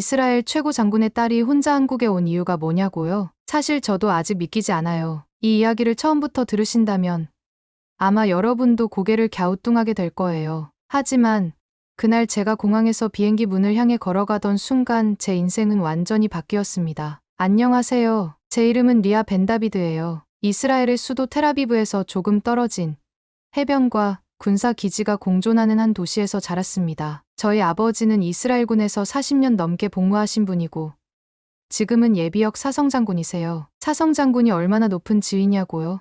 이스라엘 최고 장군의 딸이 혼자 한국에 온 이유가 뭐냐고요? 사실 저도 아직 믿기지 않아요. 이 이야기를 처음부터 들으신다면 아마 여러분도 고개를 갸우뚱하게 될 거예요. 하지만 그날 제가 공항에서 비행기 문을 향해 걸어가던 순간 제 인생은 완전히 바뀌었습니다. 안녕하세요. 제 이름은 리아 벤다비드예요. 이스라엘의 수도 텔아비브에서 조금 떨어진 해변과 군사 기지가 공존하는 한 도시에서 자랐습니다. 저희 아버지는 이스라엘군에서 40년 넘게 복무하신 분이고 지금은 예비역 사성장군이세요. 사성장군이 얼마나 높은 지위냐고요?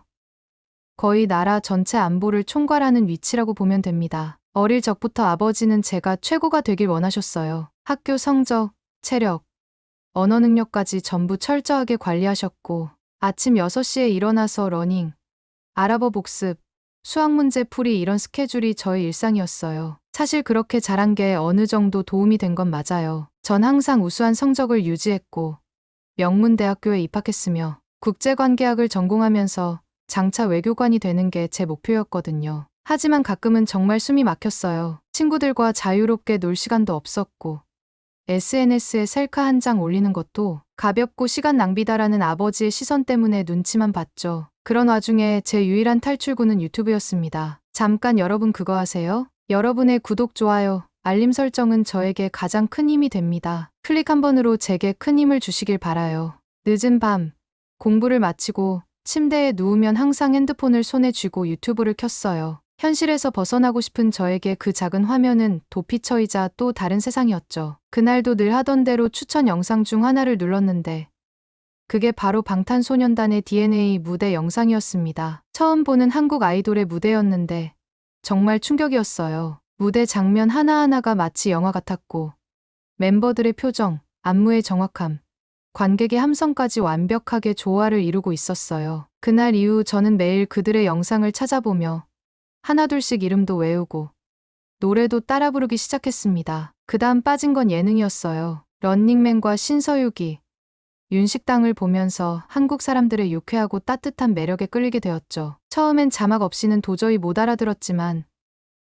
거의 나라 전체 안보를 총괄하는 위치라고 보면 됩니다. 어릴 적부터 아버지는 제가 최고가 되길 원하셨어요. 학교 성적, 체력, 언어 능력까지 전부 철저하게 관리하셨고 아침 6시에 일어나서 러닝, 아랍어 복습, 수학 문제 풀이 이런 스케줄이 저의 일상이었어요. 사실 그렇게 잘한 게 어느 정도 도움이 된 건 맞아요. 전 항상 우수한 성적을 유지했고 명문대학교에 입학했으며 국제관계학을 전공하면서 장차 외교관이 되는 게 제 목표였거든요. 하지만 가끔은 정말 숨이 막혔어요. 친구들과 자유롭게 놀 시간도 없었고 SNS에 셀카 한 장 올리는 것도 가볍고 시간 낭비다라는 아버지의 시선 때문에 눈치만 봤죠. 그런 와중에 제 유일한 탈출구는 유튜브였습니다. 잠깐 여러분 그거 아세요? 여러분의 구독, 좋아요, 알림 설정은 저에게 가장 큰 힘이 됩니다. 클릭 한 번으로 제게 큰 힘을 주시길 바라요. 늦은 밤, 공부를 마치고 침대에 누우면 항상 핸드폰을 손에 쥐고 유튜브를 켰어요. 현실에서 벗어나고 싶은 저에게 그 작은 화면은 도피처이자 또 다른 세상이었죠. 그날도 늘 하던 대로 추천 영상 중 하나를 눌렀는데 그게 바로 방탄소년단의 DNA 무대 영상이었습니다. 처음 보는 한국 아이돌의 무대였는데 정말 충격이었어요. 무대 장면 하나하나가 마치 영화 같았고 멤버들의 표정, 안무의 정확함, 관객의 함성까지 완벽하게 조화를 이루고 있었어요. 그날 이후 저는 매일 그들의 영상을 찾아보며 하나둘씩 이름도 외우고 노래도 따라 부르기 시작했습니다. 그 다음 빠진 건 예능이었어요. 런닝맨과 신서유기, 윤식당을 보면서 한국 사람들의 유쾌하고 따뜻한 매력에 끌리게 되었죠. 처음엔 자막 없이는 도저히 못 알아들었지만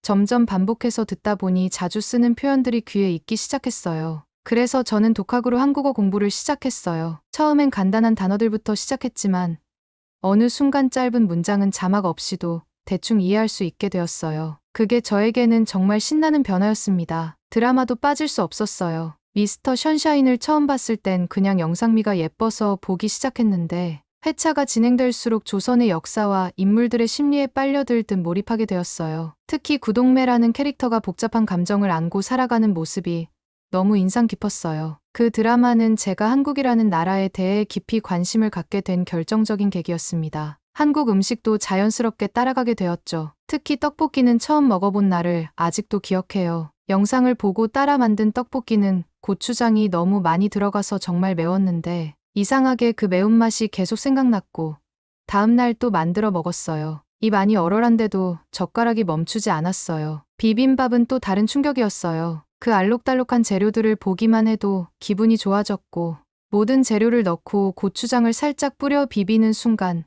점점 반복해서 듣다 보니 자주 쓰는 표현들이 귀에 익기 시작했어요. 그래서 저는 독학으로 한국어 공부를 시작했어요. 처음엔 간단한 단어들부터 시작했지만 어느 순간 짧은 문장은 자막 없이도 대충 이해할 수 있게 되었어요. 그게 저에게는 정말 신나는 변화였습니다. 드라마도 빠질 수 없었어요. 미스터 션샤인을 처음 봤을 땐 그냥 영상미가 예뻐서 보기 시작했는데 회차가 진행될수록 조선의 역사와 인물들의 심리에 빨려들듯 몰입하게 되었어요. 특히 구동매라는 캐릭터가 복잡한 감정을 안고 살아가는 모습이 너무 인상 깊었어요. 그 드라마는 제가 한국이라는 나라에 대해 깊이 관심을 갖게 된 결정적인 계기였습니다. 한국 음식도 자연스럽게 따라가게 되었죠. 특히 떡볶이는 처음 먹어본 날을 아직도 기억해요. 영상을 보고 따라 만든 떡볶이는 고추장이 너무 많이 들어가서 정말 매웠는데 이상하게 그 매운맛이 계속 생각났고 다음날 또 만들어 먹었어요. 입 안이 얼얼한데도 젓가락이 멈추지 않았어요. 비빔밥은 또 다른 충격이었어요. 그 알록달록한 재료들을 보기만 해도 기분이 좋아졌고 모든 재료를 넣고 고추장을 살짝 뿌려 비비는 순간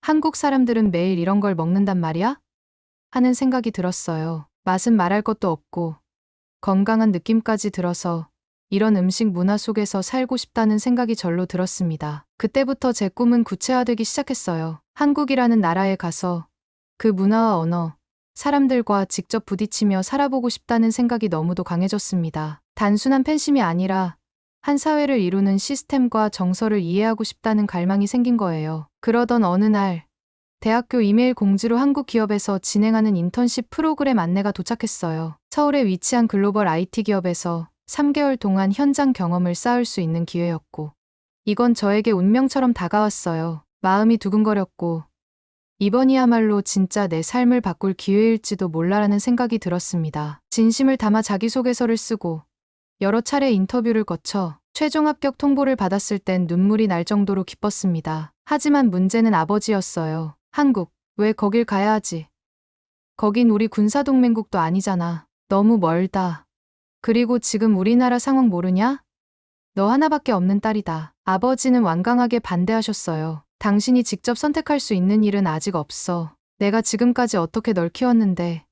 한국 사람들은 매일 이런 걸 먹는단 말이야? 하는 생각이 들었어요. 맛은 말할 것도 없고 건강한 느낌까지 들어서 이런 음식 문화 속에서 살고 싶다는 생각이 절로 들었습니다. 그때부터 제 꿈은 구체화되기 시작했어요. 한국이라는 나라에 가서 그 문화와 언어, 사람들과 직접 부딪히며 살아보고 싶다는 생각이 너무도 강해졌습니다. 단순한 팬심이 아니라 한 사회를 이루는 시스템과 정서를 이해하고 싶다는 갈망이 생긴 거예요. 그러던 어느 날 대학교 이메일 공지로 한국 기업에서 진행하는 인턴십 프로그램 안내가 도착했어요. 서울에 위치한 글로벌 IT 기업에서 3개월 동안 현장 경험을 쌓을 수 있는 기회였고 이건 저에게 운명처럼 다가왔어요. 마음이 두근거렸고 이번이야말로 진짜 내 삶을 바꿀 기회일지도 몰라라는 생각이 들었습니다. 진심을 담아 자기소개서를 쓰고 여러 차례 인터뷰를 거쳐 최종 합격 통보를 받았을 땐 눈물이 날 정도로 기뻤습니다. 하지만 문제는 아버지였어요. 한국, 왜 거길 가야 하지? 거긴 우리 군사동맹국도 아니잖아. 너무 멀다. 그리고 지금 우리나라 상황 모르냐? 너 하나밖에 없는 딸이다. 아버지는 완강하게 반대하셨어요. 당신이 직접 선택할 수 있는 일은 아직 없어. 내가 지금까지 어떻게 널 키웠는데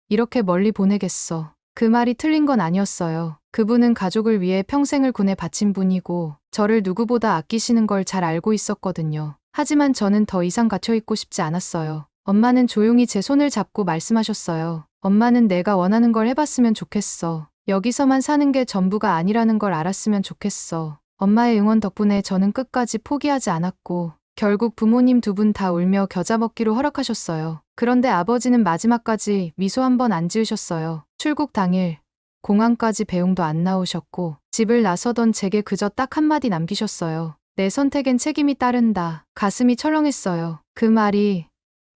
이렇게 멀리 보내겠어. 그 말이 틀린 건 아니었어요. 그분은 가족을 위해 평생을 군에 바친 분이고 저를 누구보다 아끼시는 걸 잘 알고 있었거든요. 하지만 저는 더 이상 갇혀있고 싶지 않았어요. 엄마는 조용히 제 손을 잡고 말씀하셨어요. 엄마는 내가 원하는 걸 해봤으면 좋겠어. 여기서만 사는 게 전부가 아니라는 걸 알았으면 좋겠어. 엄마의 응원 덕분에 저는 끝까지 포기하지 않았고 결국 부모님 두 분 다 울며 겨자 먹기로 허락하셨어요. 그런데 아버지는 마지막까지 미소 한 번 안 지으셨어요. 출국 당일 공항까지 배웅도 안 나오셨고 집을 나서던 제게 그저 딱 한마디 남기셨어요. 내 선택엔 책임이 따른다. 가슴이 철렁했어요. 그 말이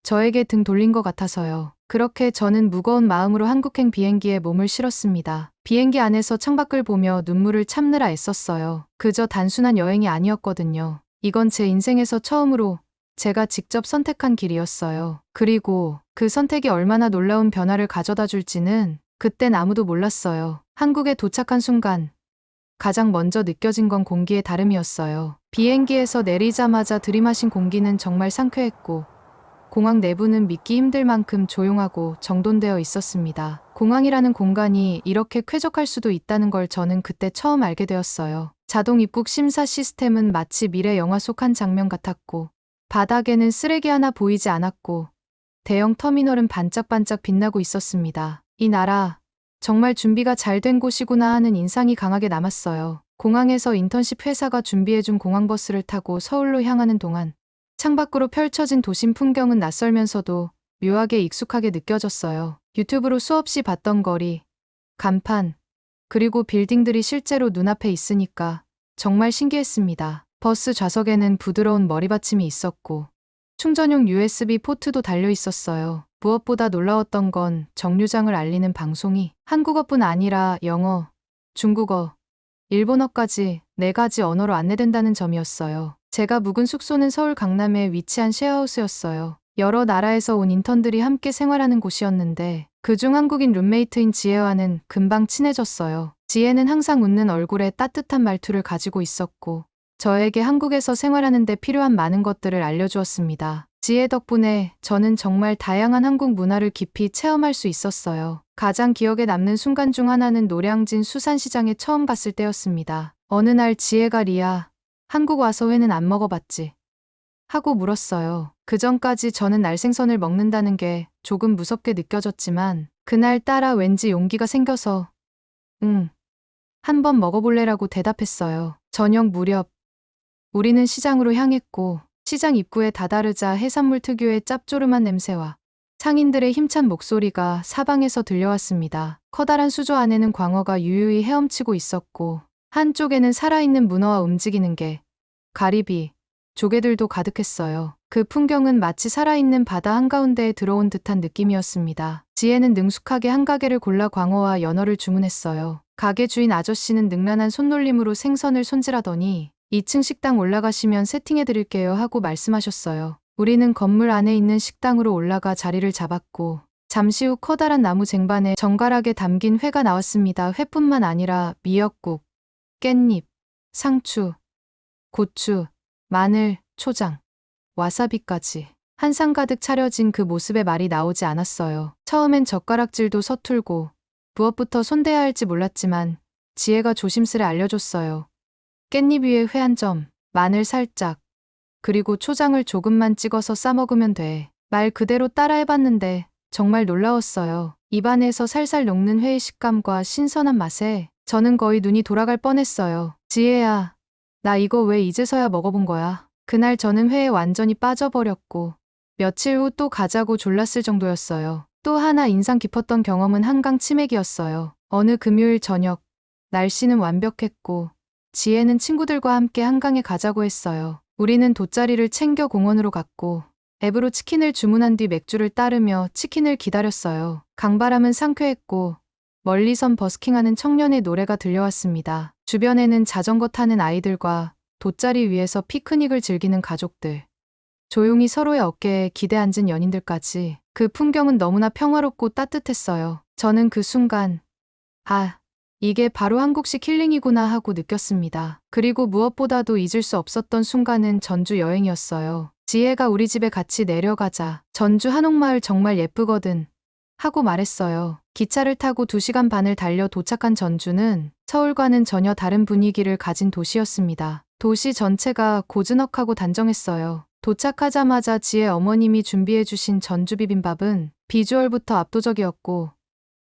저에게 등 돌린 것 같아서요. 그렇게 저는 무거운 마음으로 한국행 비행기에 몸을 실었습니다. 비행기 안에서 창밖을 보며 눈물을 참느라 애썼어요. 그저 단순한 여행이 아니었거든요. 이건 제 인생에서 처음으로 제가 직접 선택한 길이었어요. 그리고 그 선택이 얼마나 놀라운 변화를 가져다 줄지는 그땐 아무도 몰랐어요. 한국에 도착한 순간 가장 먼저 느껴진 건 공기의 다름이었어요. 비행기에서 내리자마자 들이마신 공기는 정말 상쾌했고 공항 내부는 믿기 힘들 만큼 조용하고 정돈되어 있었습니다. 공항이라는 공간이 이렇게 쾌적할 수도 있다는 걸 저는 그때 처음 알게 되었어요. 자동 입국 심사 시스템은 마치 미래 영화 속 한 장면 같았고 바닥에는 쓰레기 하나 보이지 않았고 대형 터미널은 반짝반짝 빛나고 있었습니다. 이 나라 정말 준비가 잘 된 곳이구나 하는 인상이 강하게 남았어요. 공항에서 인턴십 회사가 준비해준 공항버스를 타고 서울로 향하는 동안 창밖으로 펼쳐진 도심 풍경은 낯설면서도 묘하게 익숙하게 느껴졌어요. 유튜브로 수없이 봤던 거리, 간판, 그리고 빌딩들이 실제로 눈앞에 있으니까 정말 신기했습니다. 버스 좌석에는 부드러운 머리받침이 있었고 충전용 USB 포트도 달려 있었어요. 무엇보다 놀라웠던 건 정류장을 알리는 방송이 한국어뿐 아니라 영어, 중국어, 일본어까지 4가지 언어로 안내된다는 점이었어요. 제가 묵은 숙소는 서울 강남에 위치한 쉐어하우스였어요. 여러 나라에서 온 인턴들이 함께 생활하는 곳이었는데 그중 한국인 룸메이트인 지혜와는 금방 친해졌어요. 지혜는 항상 웃는 얼굴에 따뜻한 말투를 가지고 있었고 저에게 한국에서 생활하는 데 필요한 많은 것들을 알려주었습니다. 지혜 덕분에 저는 정말 다양한 한국 문화를 깊이 체험할 수 있었어요. 가장 기억에 남는 순간 중 하나는 노량진 수산시장에 처음 갔을 때였습니다. 어느 날 지혜가 리아, 한국 와서 회는 안 먹어봤지? 하고 물었어요. 그전까지 저는 날생선을 먹는다는 게 조금 무섭게 느껴졌지만 그날따라 왠지 용기가 생겨서 응, 한번 먹어볼래라고 대답했어요. 저녁 무렵 우리는 시장으로 향했고 시장 입구에 다다르자 해산물 특유의 짭조름한 냄새와 상인들의 힘찬 목소리가 사방에서 들려왔습니다. 커다란 수조 안에는 광어가 유유히 헤엄치고 있었고 한쪽에는 살아있는 문어와 움직이는 게, 가리비, 조개들도 가득했어요. 그 풍경은 마치 살아있는 바다 한가운데에 들어온 듯한 느낌이었습니다. 지혜는 능숙하게 한 가게를 골라 광어와 연어를 주문했어요. 가게 주인 아저씨는 능란한 손놀림으로 생선을 손질하더니 2층 식당 올라가시면 세팅해드릴게요 하고 말씀하셨어요. 우리는 건물 안에 있는 식당으로 올라가 자리를 잡았고 잠시 후 커다란 나무 쟁반에 정갈하게 담긴 회가 나왔습니다. 회뿐만 아니라 미역국, 깻잎, 상추, 고추, 마늘, 초장, 와사비까지. 한 상 가득 차려진 그 모습에 말이 나오지 않았어요. 처음엔 젓가락질도 서툴고 무엇부터 손대야 할지 몰랐지만 지혜가 조심스레 알려줬어요. 깻잎 위에 회 한 점, 마늘 살짝, 그리고 초장을 조금만 찍어서 싸먹으면 돼. 말 그대로 따라해봤는데 정말 놀라웠어요. 입안에서 살살 녹는 회의 식감과 신선한 맛에 저는 거의 눈이 돌아갈 뻔했어요. 지혜야, 나 이거 왜 이제서야 먹어본 거야? 그날 저는 회에 완전히 빠져버렸고 며칠 후 또 가자고 졸랐을 정도였어요. 또 하나 인상 깊었던 경험은 한강 치맥이었어요. 어느 금요일 저녁, 날씨는 완벽했고 지혜는 친구들과 함께 한강에 가자고 했어요. 우리는 돗자리를 챙겨 공원으로 갔고 앱으로 치킨을 주문한 뒤 맥주를 따르며 치킨을 기다렸어요. 강바람은 상쾌했고 멀리선 버스킹하는 청년의 노래가 들려왔습니다. 주변에는 자전거 타는 아이들과 돗자리 위에서 피크닉을 즐기는 가족들, 조용히 서로의 어깨에 기대 앉은 연인들까지. 그 풍경은 너무나 평화롭고 따뜻했어요. 저는 그 순간 이게 바로 한국식 힐링이구나 하고 느꼈습니다. 그리고 무엇보다도 잊을 수 없었던 순간은 전주 여행이었어요. 지혜가 우리 집에 같이 내려가자. 전주 한옥마을 정말 예쁘거든. 하고 말했어요. 기차를 타고 2시간 반을 달려 도착한 전주는 서울과는 전혀 다른 분위기를 가진 도시였습니다. 도시 전체가 고즈넉하고 단정했어요. 도착하자마자 지혜 어머님이 준비해주신 전주 비빔밥은 비주얼부터 압도적이었고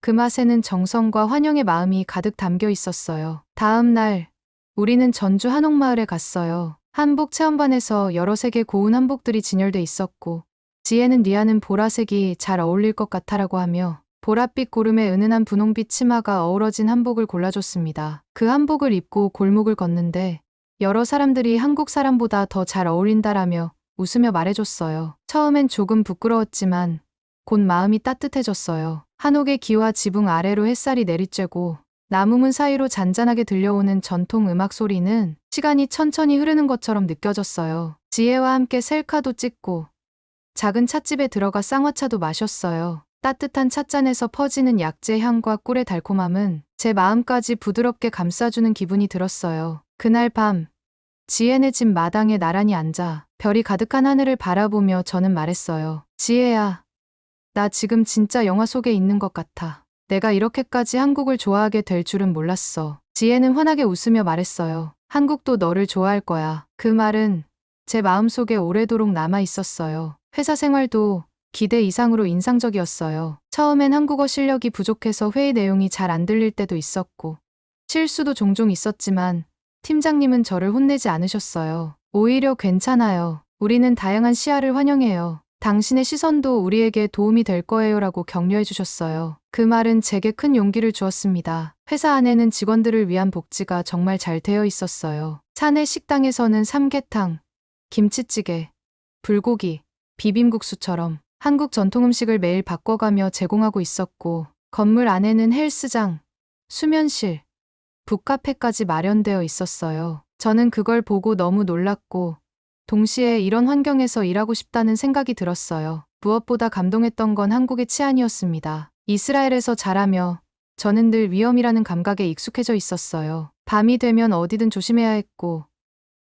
그 맛에는 정성과 환영의 마음이 가득 담겨 있었어요. 다음 날 우리는 전주 한옥마을에 갔어요. 한복 체험반에서 여러 색의 고운 한복들이 진열돼 있었고 지혜는 리아는 보라색이 잘 어울릴 것 같아라고 하며 보랏빛 고름에 은은한 분홍빛 치마가 어우러진 한복을 골라줬습니다. 그 한복을 입고 골목을 걷는데 여러 사람들이 한국 사람보다 더 잘 어울린다라며 웃으며 말해줬어요. 처음엔 조금 부끄러웠지만 곧 마음이 따뜻해졌어요. 한옥의 기와 지붕 아래로 햇살이 내리쬐고 나무문 사이로 잔잔하게 들려오는 전통 음악 소리는 시간이 천천히 흐르는 것처럼 느껴졌어요. 지혜와 함께 셀카도 찍고 작은 찻집에 들어가 쌍화차도 마셨어요. 따뜻한 찻잔에서 퍼지는 약재 향과 꿀의 달콤함은 제 마음까지 부드럽게 감싸주는 기분이 들었어요. 그날 밤 지혜네 집 마당에 나란히 앉아 별이 가득한 하늘을 바라보며 저는 말했어요. 지혜야, 나 지금 진짜 영화 속에 있는 것 같아. 내가 이렇게까지 한국을 좋아하게 될 줄은 몰랐어. 지혜는 환하게 웃으며 말했어요. 한국도 너를 좋아할 거야. 그 말은 제 마음속에 오래도록 남아 있었어요. 회사 생활도 기대 이상으로 인상적이었어요. 처음엔 한국어 실력이 부족해서 회의 내용이 잘 안 들릴 때도 있었고 실수도 종종 있었지만 팀장님은 저를 혼내지 않으셨어요. 오히려 괜찮아요. 우리는 다양한 시야를 환영해요. 당신의 시선도 우리에게 도움이 될 거예요라고 격려해 주셨어요. 그 말은 제게 큰 용기를 주었습니다. 회사 안에는 직원들을 위한 복지가 정말 잘 되어 있었어요. 사내 식당에서는 삼계탕, 김치찌개, 불고기, 비빔국수처럼 한국 전통 음식을 매일 바꿔가며 제공하고 있었고 건물 안에는 헬스장, 수면실, 북카페까지 마련되어 있었어요. 저는 그걸 보고 너무 놀랐고 동시에 이런 환경에서 일하고 싶다는 생각이 들었어요. 무엇보다 감동했던 건 한국의 치안이었습니다. 이스라엘에서 자라며 저는 늘 위험이라는 감각에 익숙해져 있었어요. 밤이 되면 어디든 조심해야 했고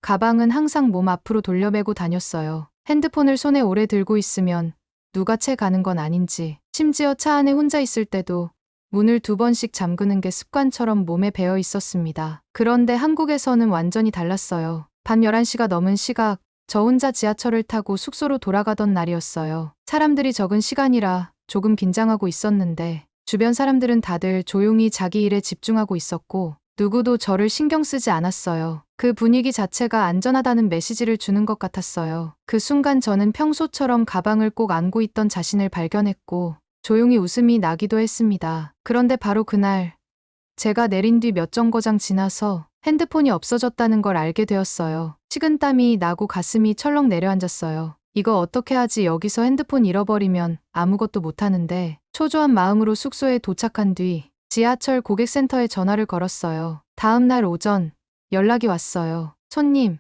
가방은 항상 몸 앞으로 돌려매고 다녔어요. 핸드폰을 손에 오래 들고 있으면 누가 채 가는 건 아닌지, 심지어 차 안에 혼자 있을 때도 문을 2번씩 잠그는 게 습관처럼 몸에 배어 있었습니다. 그런데 한국에서는 완전히 달랐어요. 밤 11시가 넘은 시각, 저 혼자 지하철을 타고 숙소로 돌아가던 날이었어요. 사람들이 적은 시간이라 조금 긴장하고 있었는데 주변 사람들은 다들 조용히 자기 일에 집중하고 있었고 누구도 저를 신경 쓰지 않았어요. 그 분위기 자체가 안전하다는 메시지를 주는 것 같았어요. 그 순간 저는 평소처럼 가방을 꼭 안고 있던 자신을 발견했고 조용히 웃음이 나기도 했습니다. 그런데 바로 그날 제가 내린 뒤 몇 정거장 지나서 핸드폰이 없어졌다는 걸 알게 되었어요. 식은땀이 나고 가슴이 철렁 내려앉았어요. 이거 어떻게 하지? 여기서 핸드폰 잃어버리면 아무것도 못하는데. 초조한 마음으로 숙소에 도착한 뒤 지하철 고객센터에 전화를 걸었어요. 다음 날 오전 연락이 왔어요. 손님,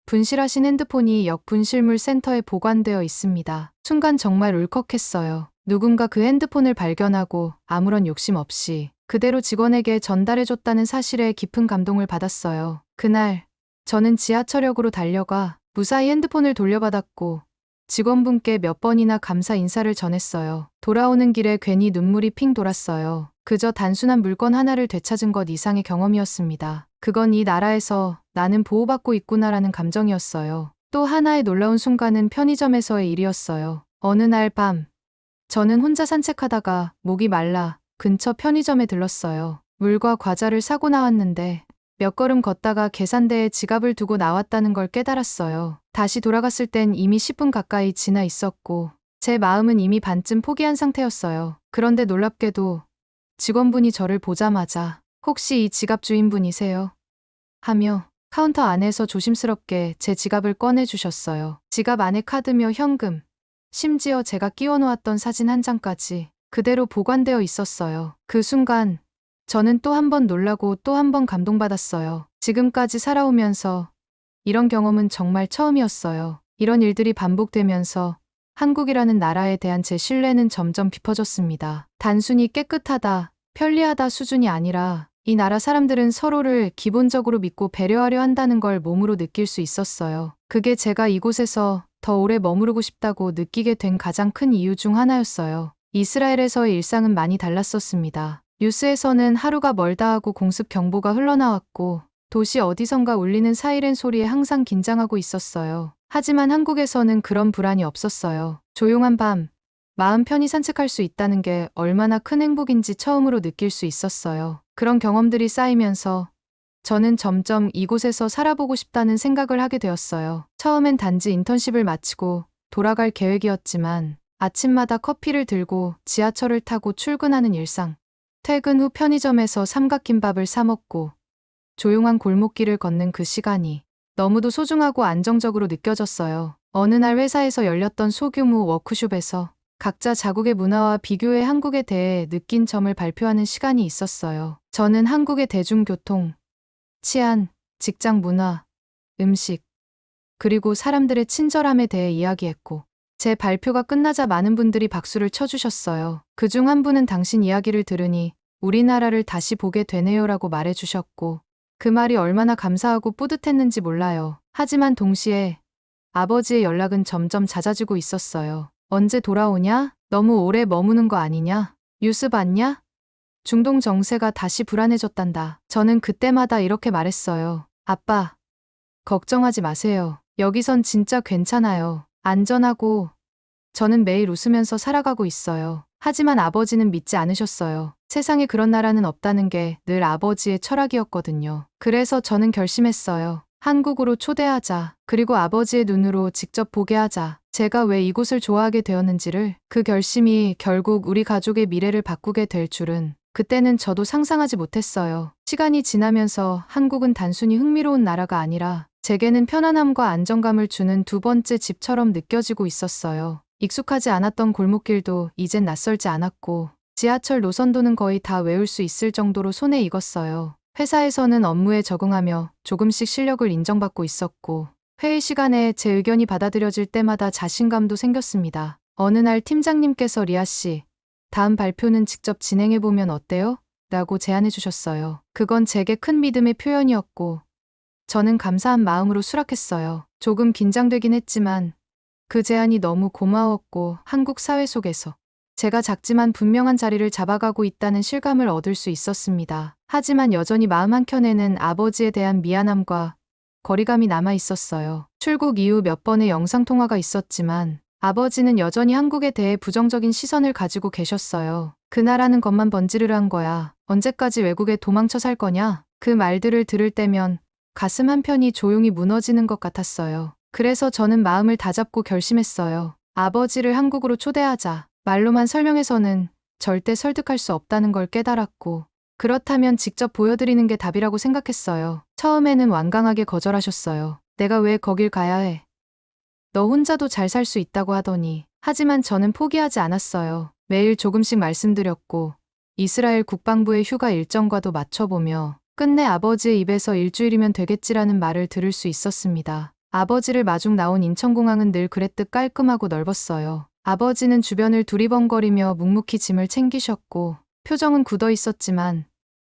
분실하신 핸드폰이 역 분실물 센터에 보관되어 있습니다. 순간 정말 울컥했어요. 누군가 그 핸드폰을 발견하고 아무런 욕심 없이 그대로 직원에게 전달해줬다는 사실에 깊은 감동을 받았어요. 그날 저는 지하철역으로 달려가 무사히 핸드폰을 돌려받았고 직원분께 몇 번이나 감사 인사를 전했어요. 돌아오는 길에 괜히 눈물이 핑 돌았어요. 그저 단순한 물건 하나를 되찾은 것 이상의 경험이었습니다. 그건 이 나라에서 나는 보호받고 있구나라는 감정이었어요. 또 하나의 놀라운 순간은 편의점에서의 일이었어요. 어느 날 밤 저는 혼자 산책하다가 목이 말라 근처 편의점에 들렀어요. 물과 과자를 사고 나왔는데 몇 걸음 걷다가 계산대에 지갑을 두고 나왔다는 걸 깨달았어요. 다시 돌아갔을 땐 이미 10분 가까이 지나 있었고 제 마음은 이미 반쯤 포기한 상태였어요. 그런데 놀랍게도 직원분이 저를 보자마자 혹시 이 지갑 주인분이세요? 하며 카운터 안에서 조심스럽게 제 지갑을 꺼내주셨어요. 지갑 안에 카드며 현금, 심지어 제가 끼워놓았던 사진 한 장까지 그대로 보관되어 있었어요. 그 순간 저는 또 한 번 놀라고 또 한 번 감동받았어요. 지금까지 살아오면서 이런 경험은 정말 처음이었어요. 이런 일들이 반복되면서 한국이라는 나라에 대한 제 신뢰는 점점 깊어졌습니다. 단순히 깨끗하다, 편리하다 수준이 아니라 이 나라 사람들은 서로를 기본적으로 믿고 배려하려 한다는 걸 몸으로 느낄 수 있었어요. 그게 제가 이곳에서 더 오래 머무르고 싶다고 느끼게 된 가장 큰 이유 중 하나였어요. 이스라엘에서의 일상은 많이 달랐었습니다. 뉴스에서는 하루가 멀다 하고 공습 경보가 흘러나왔고 도시 어디선가 울리는 사이렌 소리에 항상 긴장하고 있었어요. 하지만 한국에서는 그런 불안이 없었어요. 조용한 밤, 마음 편히 산책할 수 있다는 게 얼마나 큰 행복인지 처음으로 느낄 수 있었어요. 그런 경험들이 쌓이면서 저는 점점 이곳에서 살아보고 싶다는 생각을 하게 되었어요. 처음엔 단지 인턴십을 마치고 돌아갈 계획이었지만 아침마다 커피를 들고 지하철을 타고 출근하는 일상. 퇴근 후 편의점에서 삼각김밥을 사 먹고 조용한 골목길을 걷는 그 시간이 너무도 소중하고 안정적으로 느껴졌어요. 어느 날 회사에서 열렸던 소규모 워크숍에서 각자 자국의 문화와 비교해 한국에 대해 느낀 점을 발표하는 시간이 있었어요. 저는 한국의 대중교통, 치안, 직장 문화, 음식, 그리고 사람들의 친절함에 대해 이야기했고, 제 발표가 끝나자 많은 분들이 박수를 쳐주셨어요. 그중 한 분은 당신 이야기를 들으니 우리나라를 다시 보게 되네요라고 말해주셨고, 그 말이 얼마나 감사하고 뿌듯했는지 몰라요. 하지만 동시에 아버지의 연락은 점점 잦아지고 있었어요. 언제 돌아오냐? 너무 오래 머무는 거 아니냐? 뉴스 봤냐? 중동 정세가 다시 불안해졌단다. 저는 그때마다 이렇게 말했어요. 아빠, 걱정하지 마세요. 여기선 진짜 괜찮아요. 안전하고 저는 매일 웃으면서 살아가고 있어요. 하지만 아버지는 믿지 않으셨어요. 세상에 그런 나라는 없다는 게 늘 아버지의 철학이었거든요. 그래서 저는 결심했어요. 한국으로 초대하자. 그리고 아버지의 눈으로 직접 보게 하자. 제가 왜 이곳을 좋아하게 되었는지를, 그 결심이 결국 우리 가족의 미래를 바꾸게 될 줄은 그때는 저도 상상하지 못했어요. 시간이 지나면서 한국은 단순히 흥미로운 나라가 아니라 제게는 편안함과 안정감을 주는 두 번째 집처럼 느껴지고 있었어요. 익숙하지 않았던 골목길도 이젠 낯설지 않았고 지하철 노선도는 거의 다 외울 수 있을 정도로 손에 익었어요. 회사에서는 업무에 적응하며 조금씩 실력을 인정받고 있었고 회의 시간에 제 의견이 받아들여질 때마다 자신감도 생겼습니다. 어느 날 팀장님께서 리아 씨, 다음 발표는 직접 진행해보면 어때요? 라고 제안해 주셨어요. 그건 제게 큰 믿음의 표현이었고 저는 감사한 마음으로 수락했어요. 조금 긴장되긴 했지만 그 제안이 너무 고마웠고 한국 사회 속에서 제가 작지만 분명한 자리를 잡아가고 있다는 실감을 얻을 수 있었습니다. 하지만 여전히 마음 한켠에는 아버지에 대한 미안함과 거리감이 남아 있었어요. 출국 이후 몇 번의 영상통화가 있었지만 아버지는 여전히 한국에 대해 부정적인 시선을 가지고 계셨어요. 그 나라는 것만 번지르르한 거야. 언제까지 외국에 도망쳐 살 거냐? 그 말들을 들을 때면 가슴 한편이 조용히 무너지는 것 같았어요. 그래서 저는 마음을 다잡고 결심했어요. 아버지를 한국으로 초대하자. 말로만 설명해서는 절대 설득할 수 없다는 걸 깨달았고, 그렇다면 직접 보여드리는 게 답이라고 생각했어요. 처음에는 완강하게 거절하셨어요. 내가 왜 거길 가야 해? 너 혼자도 잘 살 수 있다고 하더니. 하지만 저는 포기하지 않았어요. 매일 조금씩 말씀드렸고, 이스라엘 국방부의 휴가 일정과도 맞춰보며 끝내 아버지의 입에서 일주일이면 되겠지라는 말을 들을 수 있었습니다. 아버지를 마중 나온 인천공항은 늘 그랬듯 깔끔하고 넓었어요. 아버지는 주변을 두리번거리며 묵묵히 짐을 챙기셨고 표정은 굳어 있었지만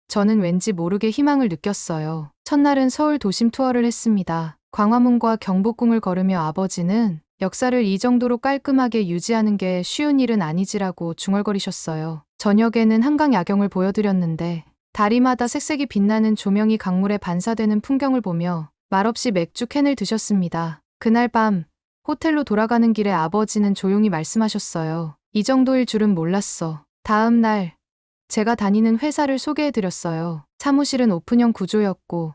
저는 왠지 모르게 희망을 느꼈어요. 첫날은 서울 도심 투어를 했습니다. 광화문과 경복궁을 걸으며 아버지는 역사를 이 정도로 깔끔하게 유지하는 게 쉬운 일은 아니지라고 중얼거리셨어요. 저녁에는 한강 야경을 보여드렸는데 다리마다 색색이 빛나는 조명이 강물에 반사되는 풍경을 보며 말없이 맥주 캔을 드셨습니다. 그날 밤 호텔로 돌아가는 길에 아버지는 조용히 말씀하셨어요. 이 정도일 줄은 몰랐어. 다음 날 제가 다니는 회사를 소개해드렸어요. 사무실은 오픈형 구조였고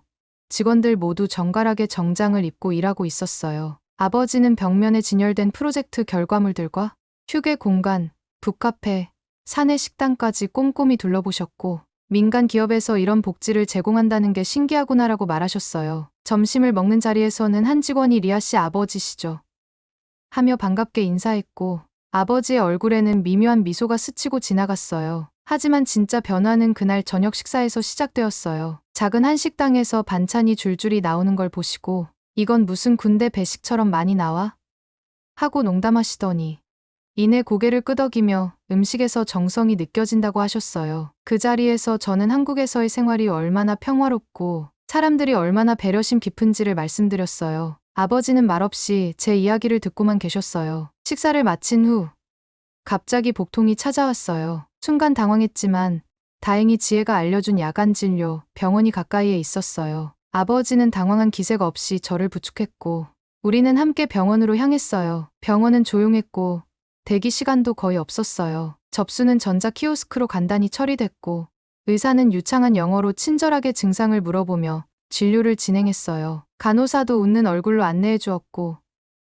직원들 모두 정갈하게 정장을 입고 일하고 있었어요. 아버지는 벽면에 진열된 프로젝트 결과물들과 휴게 공간, 북카페, 사내 식당까지 꼼꼼히 둘러보셨고 민간 기업에서 이런 복지를 제공한다는 게 신기하구나라고 말하셨어요. 점심을 먹는 자리에서는 한 직원이 리아 씨 아버지시죠? 하며 반갑게 인사했고 아버지의 얼굴에는 미묘한 미소가 스치고 지나갔어요. 하지만 진짜 변화는 그날 저녁 식사에서 시작되었어요. 작은 한식당에서 반찬이 줄줄이 나오는 걸 보시고 이건 무슨 군대 배식처럼 많이 나와? 하고 농담하시더니 이내 고개를 끄덕이며 음식에서 정성이 느껴진다고 하셨어요. 그 자리에서 저는 한국에서의 생활이 얼마나 평화롭고 사람들이 얼마나 배려심 깊은지를 말씀드렸어요. 아버지는 말없이 제 이야기를 듣고만 계셨어요. 식사를 마친 후 갑자기 복통이 찾아왔어요. 순간 당황했지만 다행히 지혜가 알려준 야간 진료 병원이 가까이에 있었어요. 아버지는 당황한 기색 없이 저를 부축했고 우리는 함께 병원으로 향했어요. 병원은 조용했고 대기 시간도 거의 없었어요. 접수는 전자 키오스크로 간단히 처리됐고 의사는 유창한 영어로 친절하게 증상을 물어보며 진료를 진행했어요. 간호사도 웃는 얼굴로 안내해 주었고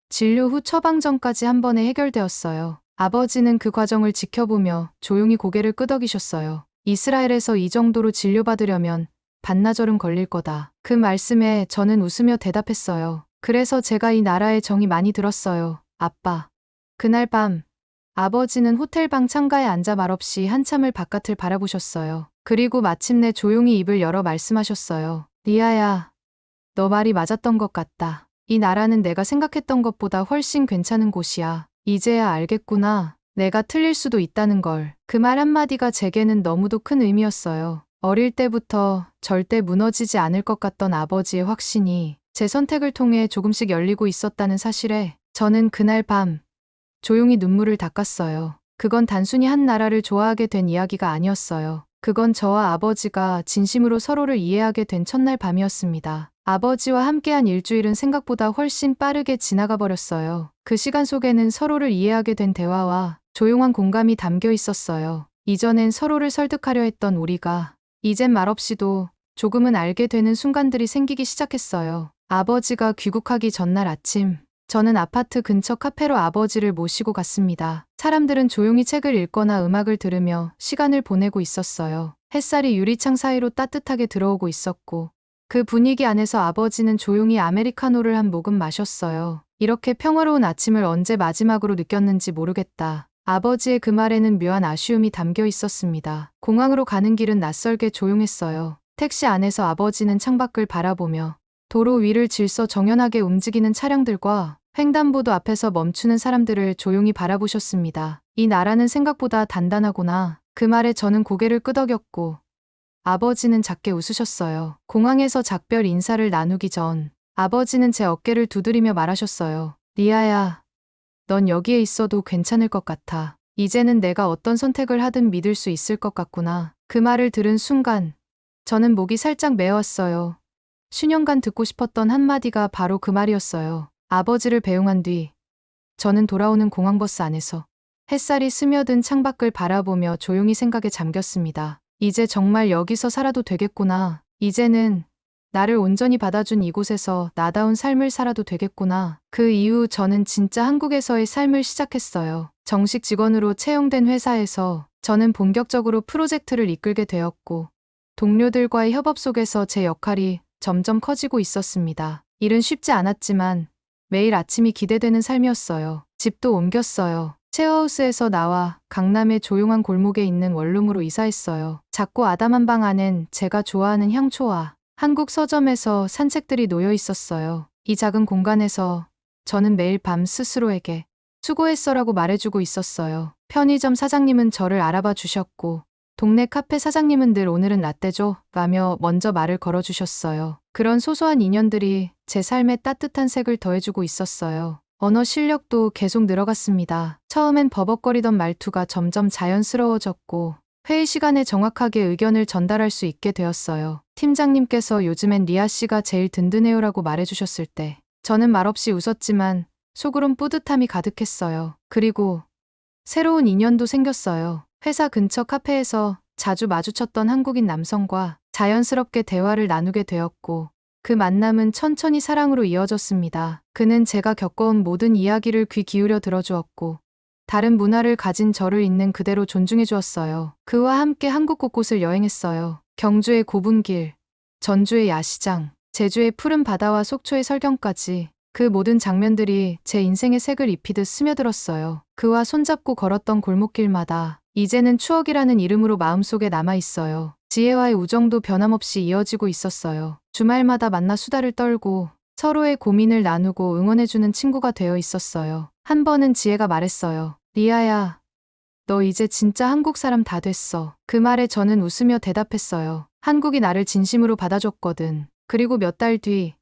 진료 후 처방전까지 한 번에 해결되었어요. 아버지는 그 과정을 지켜보며 조용히 고개를 끄덕이셨어요. 이스라엘에서 이 정도로 진료받으려면 반나절은 걸릴 거다. 그 말씀에 저는 웃으며 대답했어요. 그래서 제가 이 나라에 정이 많이 들었어요. 아빠. 그날 밤 아버지는 호텔 방 창가에 앉아 말없이 한참을 바깥을 바라보셨어요. 그리고 마침내 조용히 입을 열어 말씀하셨어요. 리아야, 너 말이 맞았던 것 같다. 이 나라는 내가 생각했던 것보다 훨씬 괜찮은 곳이야. 이제야 알겠구나. 내가 틀릴 수도 있다는 걸. 그 말 한마디가 제게는 너무도 큰 의미였어요. 어릴 때부터 절대 무너지지 않을 것 같던 아버지의 확신이 제 선택을 통해 조금씩 열리고 있었다는 사실에 저는 그날 밤 조용히 눈물을 닦았어요. 그건 단순히 한 나라를 좋아하게 된 이야기가 아니었어요. 그건 저와 아버지가 진심으로 서로를 이해하게 된 첫날 밤이었습니다. 아버지와 함께한 일주일은 생각보다 훨씬 빠르게 지나가 버렸어요. 그 시간 속에는 서로를 이해하게 된 대화와 조용한 공감이 담겨 있었어요. 이전엔 서로를 설득하려 했던 우리가 이젠 말없이도 조금은 알게 되는 순간들이 생기기 시작했어요. 아버지가 귀국하기 전날 아침, 저는 아파트 근처 카페로 아버지를 모시고 갔습니다. 사람들은 조용히 책을 읽거나 음악을 들으며 시간을 보내고 있었어요. 햇살이 유리창 사이로 따뜻하게 들어오고 있었고 그 분위기 안에서 아버지는 조용히 아메리카노를 한 모금 마셨어요. 이렇게 평화로운 아침을 언제 마지막으로 느꼈는지 모르겠다. 아버지의 그 말에는 묘한 아쉬움이 담겨 있었습니다. 공항으로 가는 길은 낯설게 조용했어요. 택시 안에서 아버지는 창밖을 바라보며 도로 위를 질서 정연하게 움직이는 차량들과 횡단보도 앞에서 멈추는 사람들을 조용히 바라보셨습니다. 이 나라는 생각보다 단단하구나. 그 말에 저는 고개를 끄덕였고 아버지는 작게 웃으셨어요. 공항에서 작별 인사를 나누기 전 아버지는 제 어깨를 두드리며 말하셨어요. 리아야, 넌 여기에 있어도 괜찮을 것 같아. 이제는 내가 어떤 선택을 하든 믿을 수 있을 것 같구나. 그 말을 들은 순간 저는 목이 살짝 메었어요. 수년간 듣고 싶었던 한마디가 바로 그 말이었어요. 아버지를 배웅한 뒤 저는 돌아오는 공항버스 안에서 햇살이 스며든 창밖을 바라보며 조용히 생각에 잠겼습니다. 이제 정말 여기서 살아도 되겠구나. 이제는 나를 온전히 받아준 이곳에서 나다운 삶을 살아도 되겠구나. 그 이후 저는 진짜 한국에서의 삶을 시작했어요. 정식 직원으로 채용된 회사에서 저는 본격적으로 프로젝트를 이끌게 되었고 동료들과의 협업 속에서 제 역할이 점점 커지고 있었습니다. 일은 쉽지 않았지만 매일 아침이 기대되는 삶이었어요. 집도 옮겼어요. 셰어하우스에서 나와 강남의 조용한 골목에 있는 원룸으로 이사했어요. 작고 아담한 방 안엔 제가 좋아하는 향초와 한국 서점에서 산책들이 놓여 있었어요. 이 작은 공간에서 저는 매일 밤 스스로에게 수고했어라고 말해주고 있었어요. 편의점 사장님은 저를 알아봐 주셨고 동네 카페 사장님은 늘 오늘은 라떼죠? 라며 먼저 말을 걸어주셨어요. 그런 소소한 인연들이 제 삶에 따뜻한 색을 더해주고 있었어요. 언어 실력도 계속 늘어갔습니다. 처음엔 버벅거리던 말투가 점점 자연스러워졌고 회의 시간에 정확하게 의견을 전달할 수 있게 되었어요. 팀장님께서 요즘엔 리아 씨가 제일 든든해요라고 말해주셨을 때 저는 말없이 웃었지만 속으론 뿌듯함이 가득했어요. 그리고 새로운 인연도 생겼어요. 회사 근처 카페에서 자주 마주쳤던 한국인 남성과 자연스럽게 대화를 나누게 되었고 그 만남은 천천히 사랑으로 이어졌습니다. 그는 제가 겪어온 모든 이야기를 귀 기울여 들어주었고 다른 문화를 가진 저를 있는 그대로 존중해 주었어요. 그와 함께 한국 곳곳을 여행했어요. 경주의 고분길, 전주의 야시장, 제주의 푸른 바다와 속초의 설경까지 그 모든 장면들이 제 인생의 색을 입히듯 스며들었어요. 그와 손잡고 걸었던 골목길마다 이제는 추억이라는 이름으로 마음속에 남아있어요. 지혜와의 우정도 변함없이 이어지고 있었어요. 주말마다 만나 수다를 떨고 서로의 고민을 나누고 응원해주는 친구가 되어 있었어요. 한 번은 지혜가 말했어요. 리아야, 너 이제 진짜 한국 사람 다 됐어. 그 말에 저는 웃으며 대답했어요. 한국이 나를 진심으로 받아줬거든. 그리고 몇 달 뒤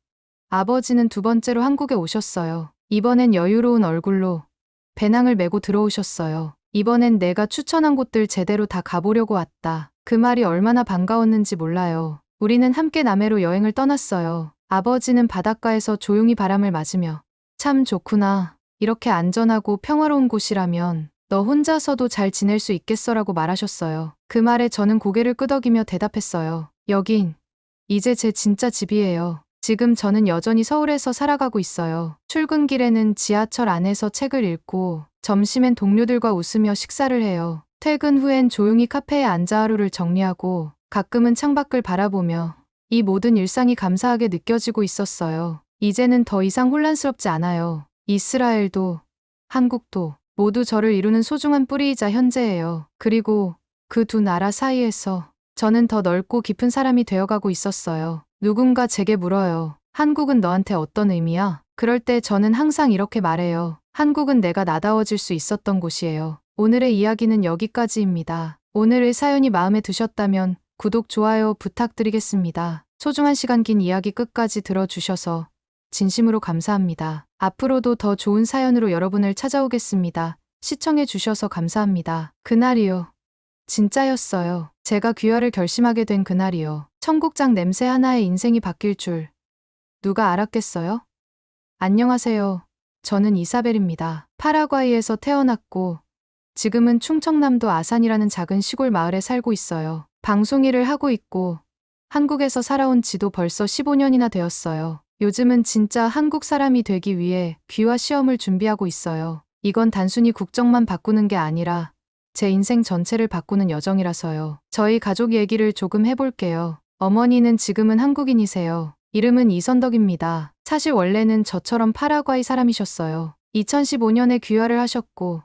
아버지는 두 번째로 한국에 오셨어요. 이번엔 여유로운 얼굴로 배낭을 메고 들어오셨어요. 이번엔 내가 추천한 곳들 제대로 다 가보려고 왔다. 그 말이 얼마나 반가웠는지 몰라요. 우리는 함께 남해로 여행을 떠났어요. 아버지는 바닷가에서 조용히 바람을 맞으며 참 좋구나. 이렇게 안전하고 평화로운 곳이라면 너 혼자서도 잘 지낼 수 있겠어라고 말하셨어요. 그 말에 저는 고개를 끄덕이며 대답했어요. 여긴 이제 제 진짜 집이에요. 지금 저는 여전히 서울에서 살아가고 있어요. 출근길에는 지하철 안에서 책을 읽고 점심엔 동료들과 웃으며 식사를 해요. 퇴근 후엔 조용히 카페에 앉아 하루를 정리하고 가끔은 창밖을 바라보며 이 모든 일상이 감사하게 느껴지고 있었어요. 이제는 더 이상 혼란스럽지 않아요. 이스라엘도 한국도 모두 저를 이루는 소중한 뿌리이자 현재예요. 그리고 그 두 나라 사이에서 저는 더 넓고 깊은 사람이 되어가고 있었어요. 누군가 제게 물어요. 한국은 너한테 어떤 의미야? 그럴 때 저는 항상 이렇게 말해요. 한국은 내가 나다워질 수 있었던 곳이에요. 오늘의 이야기는 여기까지입니다. 오늘의 사연이 마음에 드셨다면 구독, 좋아요 부탁드리겠습니다. 소중한 시간 긴 이야기 끝까지 들어주셔서 진심으로 감사합니다. 앞으로도 더 좋은 사연으로 여러분을 찾아오겠습니다. 시청해주셔서 감사합니다. 그날이요. 진짜였어요. 제가 귀화를 결심하게 된 그날이요. 청국장 냄새 하나에 인생이 바뀔 줄 누가 알았겠어요? 안녕하세요. 저는 이사벨입니다. 파라과이에서 태어났고 지금은 충청남도 아산이라는 작은 시골 마을에 살고 있어요. 방송 일을 하고 있고 한국에서 살아온 지도 벌써 15년이나 되었어요. 요즘은 진짜 한국 사람이 되기 위해 귀화 시험을 준비하고 있어요. 이건 단순히 국적만 바꾸는 게 아니라 제 인생 전체를 바꾸는 여정이라서요. 저희 가족 얘기를 조금 해볼게요. 어머니는 지금은 한국인이세요. 이름은 이선덕입니다. 사실 원래는 저처럼 파라과이 사람이셨어요. 2015년에 귀화를 하셨고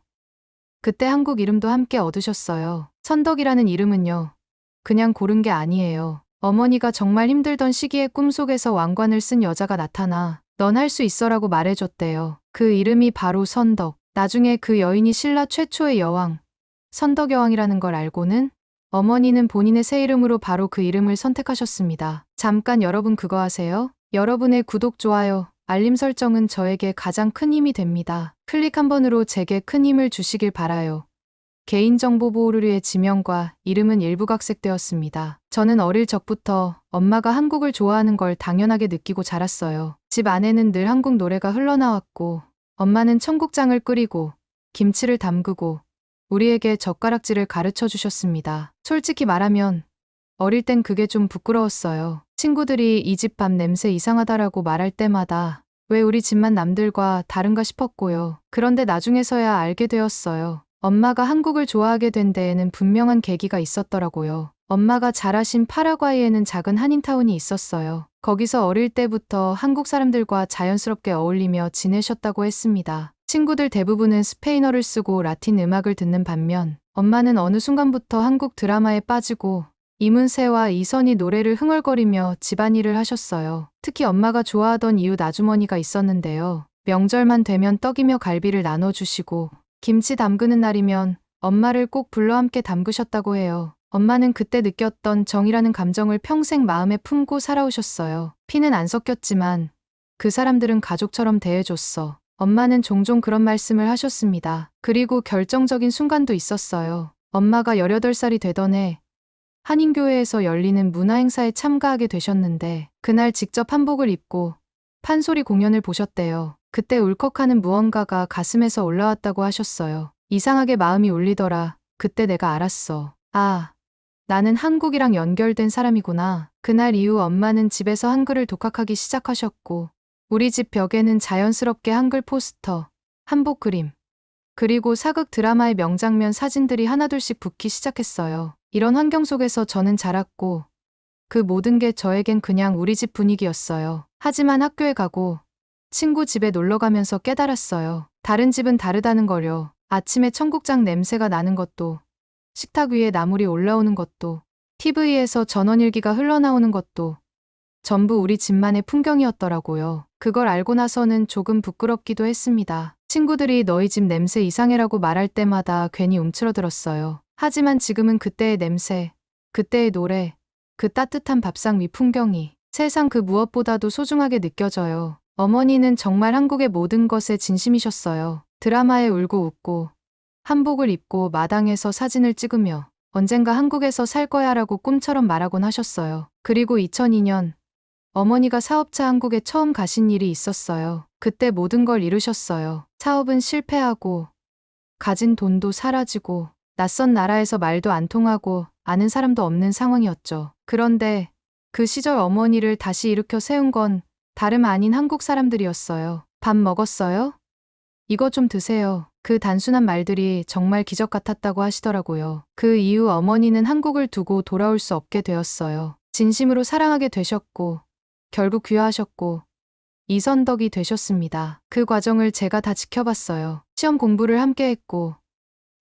그때 한국 이름도 함께 얻으셨어요. 선덕이라는 이름은요. 그냥 고른 게 아니에요. 어머니가 정말 힘들던 시기에 꿈속에서 왕관을 쓴 여자가 나타나 넌 할 수 있어라고 말해줬대요. 그 이름이 바로 선덕. 나중에 그 여인이 신라 최초의 여왕 선덕여왕이라는 걸 알고는 어머니는 본인의 새 이름으로 바로 그 이름을 선택하셨습니다. 잠깐 여러분 그거 아세요? 여러분의 구독, 좋아요, 알림 설정은 저에게 가장 큰 힘이 됩니다. 클릭 한 번으로 제게 큰 힘을 주시길 바라요. 개인정보 보호를 위해 지명과 이름은 일부 각색되었습니다. 저는 어릴 적부터 엄마가 한국을 좋아하는 걸 당연하게 느끼고 자랐어요. 집 안에는 늘 한국 노래가 흘러나왔고 엄마는 청국장을 끓이고 김치를 담그고 우리에게 젓가락질을 가르쳐 주셨습니다. 솔직히 말하면 어릴 땐 그게 좀 부끄러웠어요. 친구들이 이 집 밥 냄새 이상하다라고 말할 때마다 왜 우리 집만 남들과 다른가 싶었고요. 그런데 나중에서야 알게 되었어요. 엄마가 한국을 좋아하게 된 데에는 분명한 계기가 있었더라고요. 엄마가 자라신 파라과이에는 작은 한인타운이 있었어요. 거기서 어릴 때부터 한국 사람들과 자연스럽게 어울리며 지내셨다고 했습니다. 친구들 대부분은 스페인어를 쓰고 라틴 음악을 듣는 반면 엄마는 어느 순간부터 한국 드라마에 빠지고 이문세와 이선희 노래를 흥얼거리며 집안일을 하셨어요. 특히 엄마가 좋아하던 이웃 아주머니가 있었는데요. 명절만 되면 떡이며 갈비를 나눠주시고 김치 담그는 날이면 엄마를 꼭 불러 함께 담그셨다고 해요. 엄마는 그때 느꼈던 정이라는 감정을 평생 마음에 품고 살아오셨어요. 피는 안 섞였지만 그 사람들은 가족처럼 대해줬어. 엄마는 종종 그런 말씀을 하셨습니다. 그리고 결정적인 순간도 있었어요. 엄마가 18살이 되던 해 한인교회에서 열리는 문화행사에 참가하게 되셨는데 그날 직접 한복을 입고 판소리 공연을 보셨대요. 그때 울컥하는 무언가가 가슴에서 올라왔다고 하셨어요. 이상하게 마음이 울리더라. 그때 내가 알았어. 아, 나는 한국이랑 연결된 사람이구나. 그날 이후 엄마는 집에서 한글을 독학하기 시작하셨고 우리 집 벽에는 자연스럽게 한글 포스터, 한복 그림, 그리고 사극 드라마의 명장면 사진들이 하나둘씩 붙기 시작했어요. 이런 환경 속에서 저는 자랐고 그 모든 게 저에겐 그냥 우리 집 분위기였어요. 하지만 학교에 가고 친구 집에 놀러 가면서 깨달았어요. 다른 집은 다르다는 거요. 아침에 청국장 냄새가 나는 것도, 식탁 위에 나물이 올라오는 것도, TV에서 전원일기가 흘러나오는 것도 전부 우리 집만의 풍경이었더라고요. 그걸 알고 나서는 조금 부끄럽기도 했습니다. 친구들이 너희 집 냄새 이상해라고 말할 때마다 괜히 움츠러들었어요. 하지만 지금은 그때의 냄새, 그때의 노래, 그 따뜻한 밥상 위 풍경이 세상 그 무엇보다도 소중하게 느껴져요. 어머니는 정말 한국의 모든 것에 진심이셨어요. 드라마에 울고 웃고 한복을 입고 마당에서 사진을 찍으며 언젠가 한국에서 살 거야라고 꿈처럼 말하곤 하셨어요. 그리고 2002년 어머니가 사업차 한국에 처음 가신 일이 있었어요. 그때 모든 걸 잃으셨어요. 사업은 실패하고 가진 돈도 사라지고 낯선 나라에서 말도 안 통하고 아는 사람도 없는 상황이었죠. 그런데 그 시절 어머니를 다시 일으켜 세운 건 다름 아닌 한국 사람들이었어요. 밥 먹었어요? 이거 좀 드세요. 그 단순한 말들이 정말 기적 같았다고 하시더라고요. 그 이후 어머니는 한국을 두고 돌아올 수 없게 되었어요. 진심으로 사랑하게 되셨고 결국 귀화하셨고 이선덕이 되셨습니다. 그 과정을 제가 다 지켜봤어요. 시험 공부를 함께 했고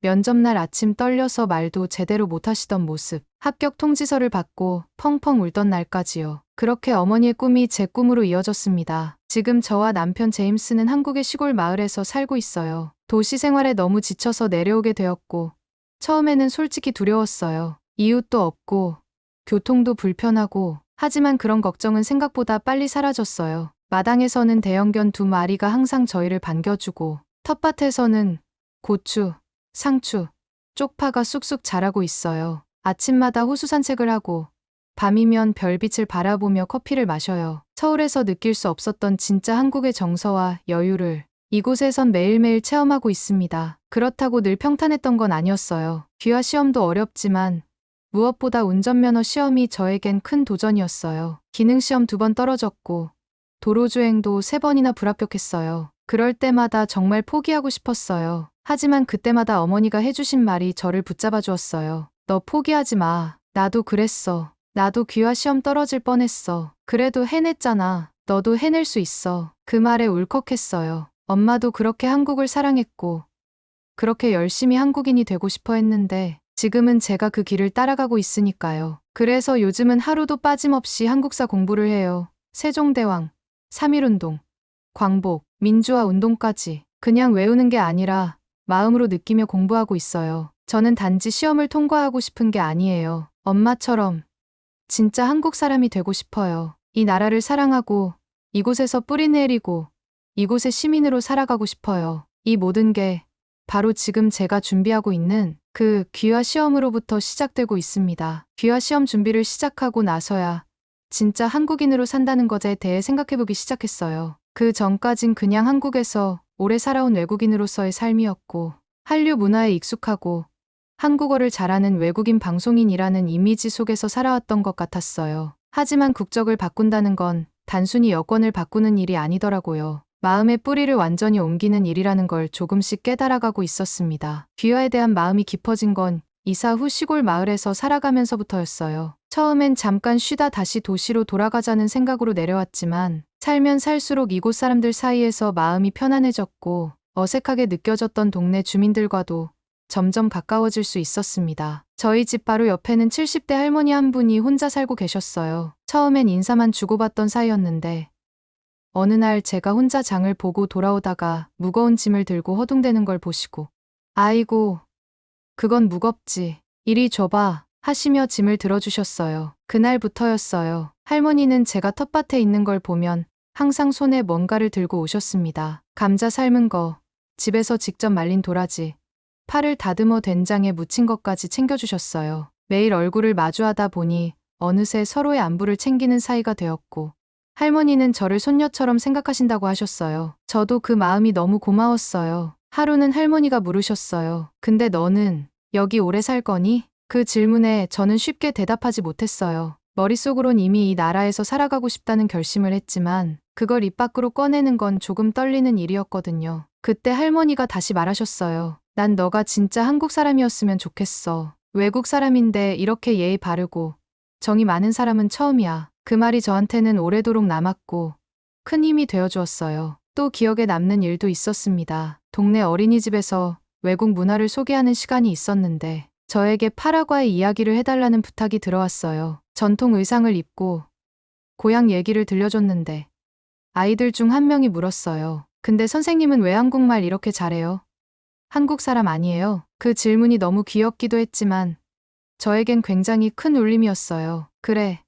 면접날 아침 떨려서 말도 제대로 못하시던 모습, 합격 통지서를 받고 펑펑 울던 날까지요. 그렇게 어머니의 꿈이 제 꿈으로 이어졌습니다. 지금 저와 남편 제임스는 한국의 시골 마을에서 살고 있어요. 도시 생활에 너무 지쳐서 내려오게 되었고 처음에는 솔직히 두려웠어요. 이웃도 없고 교통도 불편하고 하지만 그런 걱정은 생각보다 빨리 사라졌어요. 마당에서는 대형견 2마리가 항상 저희를 반겨주고 텃밭에서는 고추, 상추, 쪽파가 쑥쑥 자라고 있어요. 아침마다 호수 산책을 하고 밤이면 별빛을 바라보며 커피를 마셔요. 서울에서 느낄 수 없었던 진짜 한국의 정서와 여유를 이곳에선 매일매일 체험하고 있습니다. 그렇다고 늘 평탄했던 건 아니었어요. 귀화 시험도 어렵지만 무엇보다 운전면허 시험이 저에겐 큰 도전이었어요. 기능시험 2번 떨어졌고 도로주행도 3번이나 불합격했어요. 그럴 때마다 정말 포기하고 싶었어요. 하지만 그때마다 어머니가 해주신 말이 저를 붙잡아 주었어요. 너 포기하지 마. 나도 그랬어. 나도 귀화 시험 떨어질 뻔했어. 그래도 해냈잖아. 너도 해낼 수 있어. 그 말에 울컥했어요. 엄마도 그렇게 한국을 사랑했고 그렇게 열심히 한국인이 되고 싶어 했는데 지금은 제가 그 길을 따라가고 있으니까요. 그래서 요즘은 하루도 빠짐없이 한국사 공부를 해요. 세종대왕, 3.1운동, 광복, 민주화 운동까지. 그냥 외우는 게 아니라 마음으로 느끼며 공부하고 있어요. 저는 단지 시험을 통과하고 싶은 게 아니에요. 엄마처럼 진짜 한국 사람이 되고 싶어요. 이 나라를 사랑하고 이곳에서 뿌리 내리고 이곳의 시민으로 살아가고 싶어요. 이 모든 게 바로 지금 제가 준비하고 있는 그 귀화 시험으로부터 시작되고 있습니다. 귀화 시험 준비를 시작하고 나서야 진짜 한국인으로 산다는 것에 대해 생각해보기 시작했어요. 그 전까진 그냥 한국에서 오래 살아온 외국인으로서의 삶이었고 한류 문화에 익숙하고 한국어를 잘하는 외국인 방송인이라는 이미지 속에서 살아왔던 것 같았어요. 하지만 국적을 바꾼다는 건 단순히 여권을 바꾸는 일이 아니더라고요. 마음의 뿌리를 완전히 옮기는 일이라는 걸 조금씩 깨달아가고 있었습니다. 귀화에 대한 마음이 깊어진 건 이사 후 시골 마을에서 살아가면서부터였어요. 처음엔 잠깐 쉬다 다시 도시로 돌아가자는 생각으로 내려왔지만 살면 살수록 이곳 사람들 사이에서 마음이 편안해졌고 어색하게 느껴졌던 동네 주민들과도 점점 가까워질 수 있었습니다. 저희 집 바로 옆에는 70대 할머니 한 분이 혼자 살고 계셨어요. 처음엔 인사만 주고받던 사이였는데 어느 날 제가 혼자 장을 보고 돌아오다가 무거운 짐을 들고 허둥대는 걸 보시고 아이고, 그건 무겁지. 이리 줘봐 하시며 짐을 들어주셨어요. 그날부터였어요. 할머니는 제가 텃밭에 있는 걸 보면 항상 손에 뭔가를 들고 오셨습니다. 감자 삶은 거, 집에서 직접 말린 도라지, 파를 다듬어 된장에 무친 것까지 챙겨주셨어요. 매일 얼굴을 마주하다 보니 어느새 서로의 안부를 챙기는 사이가 되었고 할머니는 저를 손녀처럼 생각하신다고 하셨어요. 저도 그 마음이 너무 고마웠어요. 하루는 할머니가 물으셨어요. 근데 너는 여기 오래 살 거니? 그 질문에 저는 쉽게 대답하지 못했어요. 머릿속으론 이미 이 나라에서 살아가고 싶다는 결심을 했지만 그걸 입 밖으로 꺼내는 건 조금 떨리는 일이었거든요. 그때 할머니가 다시 말하셨어요. 난 너가 진짜 한국 사람이었으면 좋겠어. 외국 사람인데 이렇게 예의 바르고 정이 많은 사람은 처음이야. 그 말이 저한테는 오래도록 남았고 큰 힘이 되어주었어요. 또 기억에 남는 일도 있었습니다. 동네 어린이집에서 외국 문화를 소개하는 시간이 있었는데 저에게 파라과이 이야기를 해달라는 부탁이 들어왔어요. 전통 의상을 입고 고향 얘기를 들려줬는데 아이들 중 한 명이 물었어요. 근데 선생님은 왜 한국말 이렇게 잘해요? 한국 사람 아니에요? 그 질문이 너무 귀엽기도 했지만 저에겐 굉장히 큰 울림이었어요. 그래,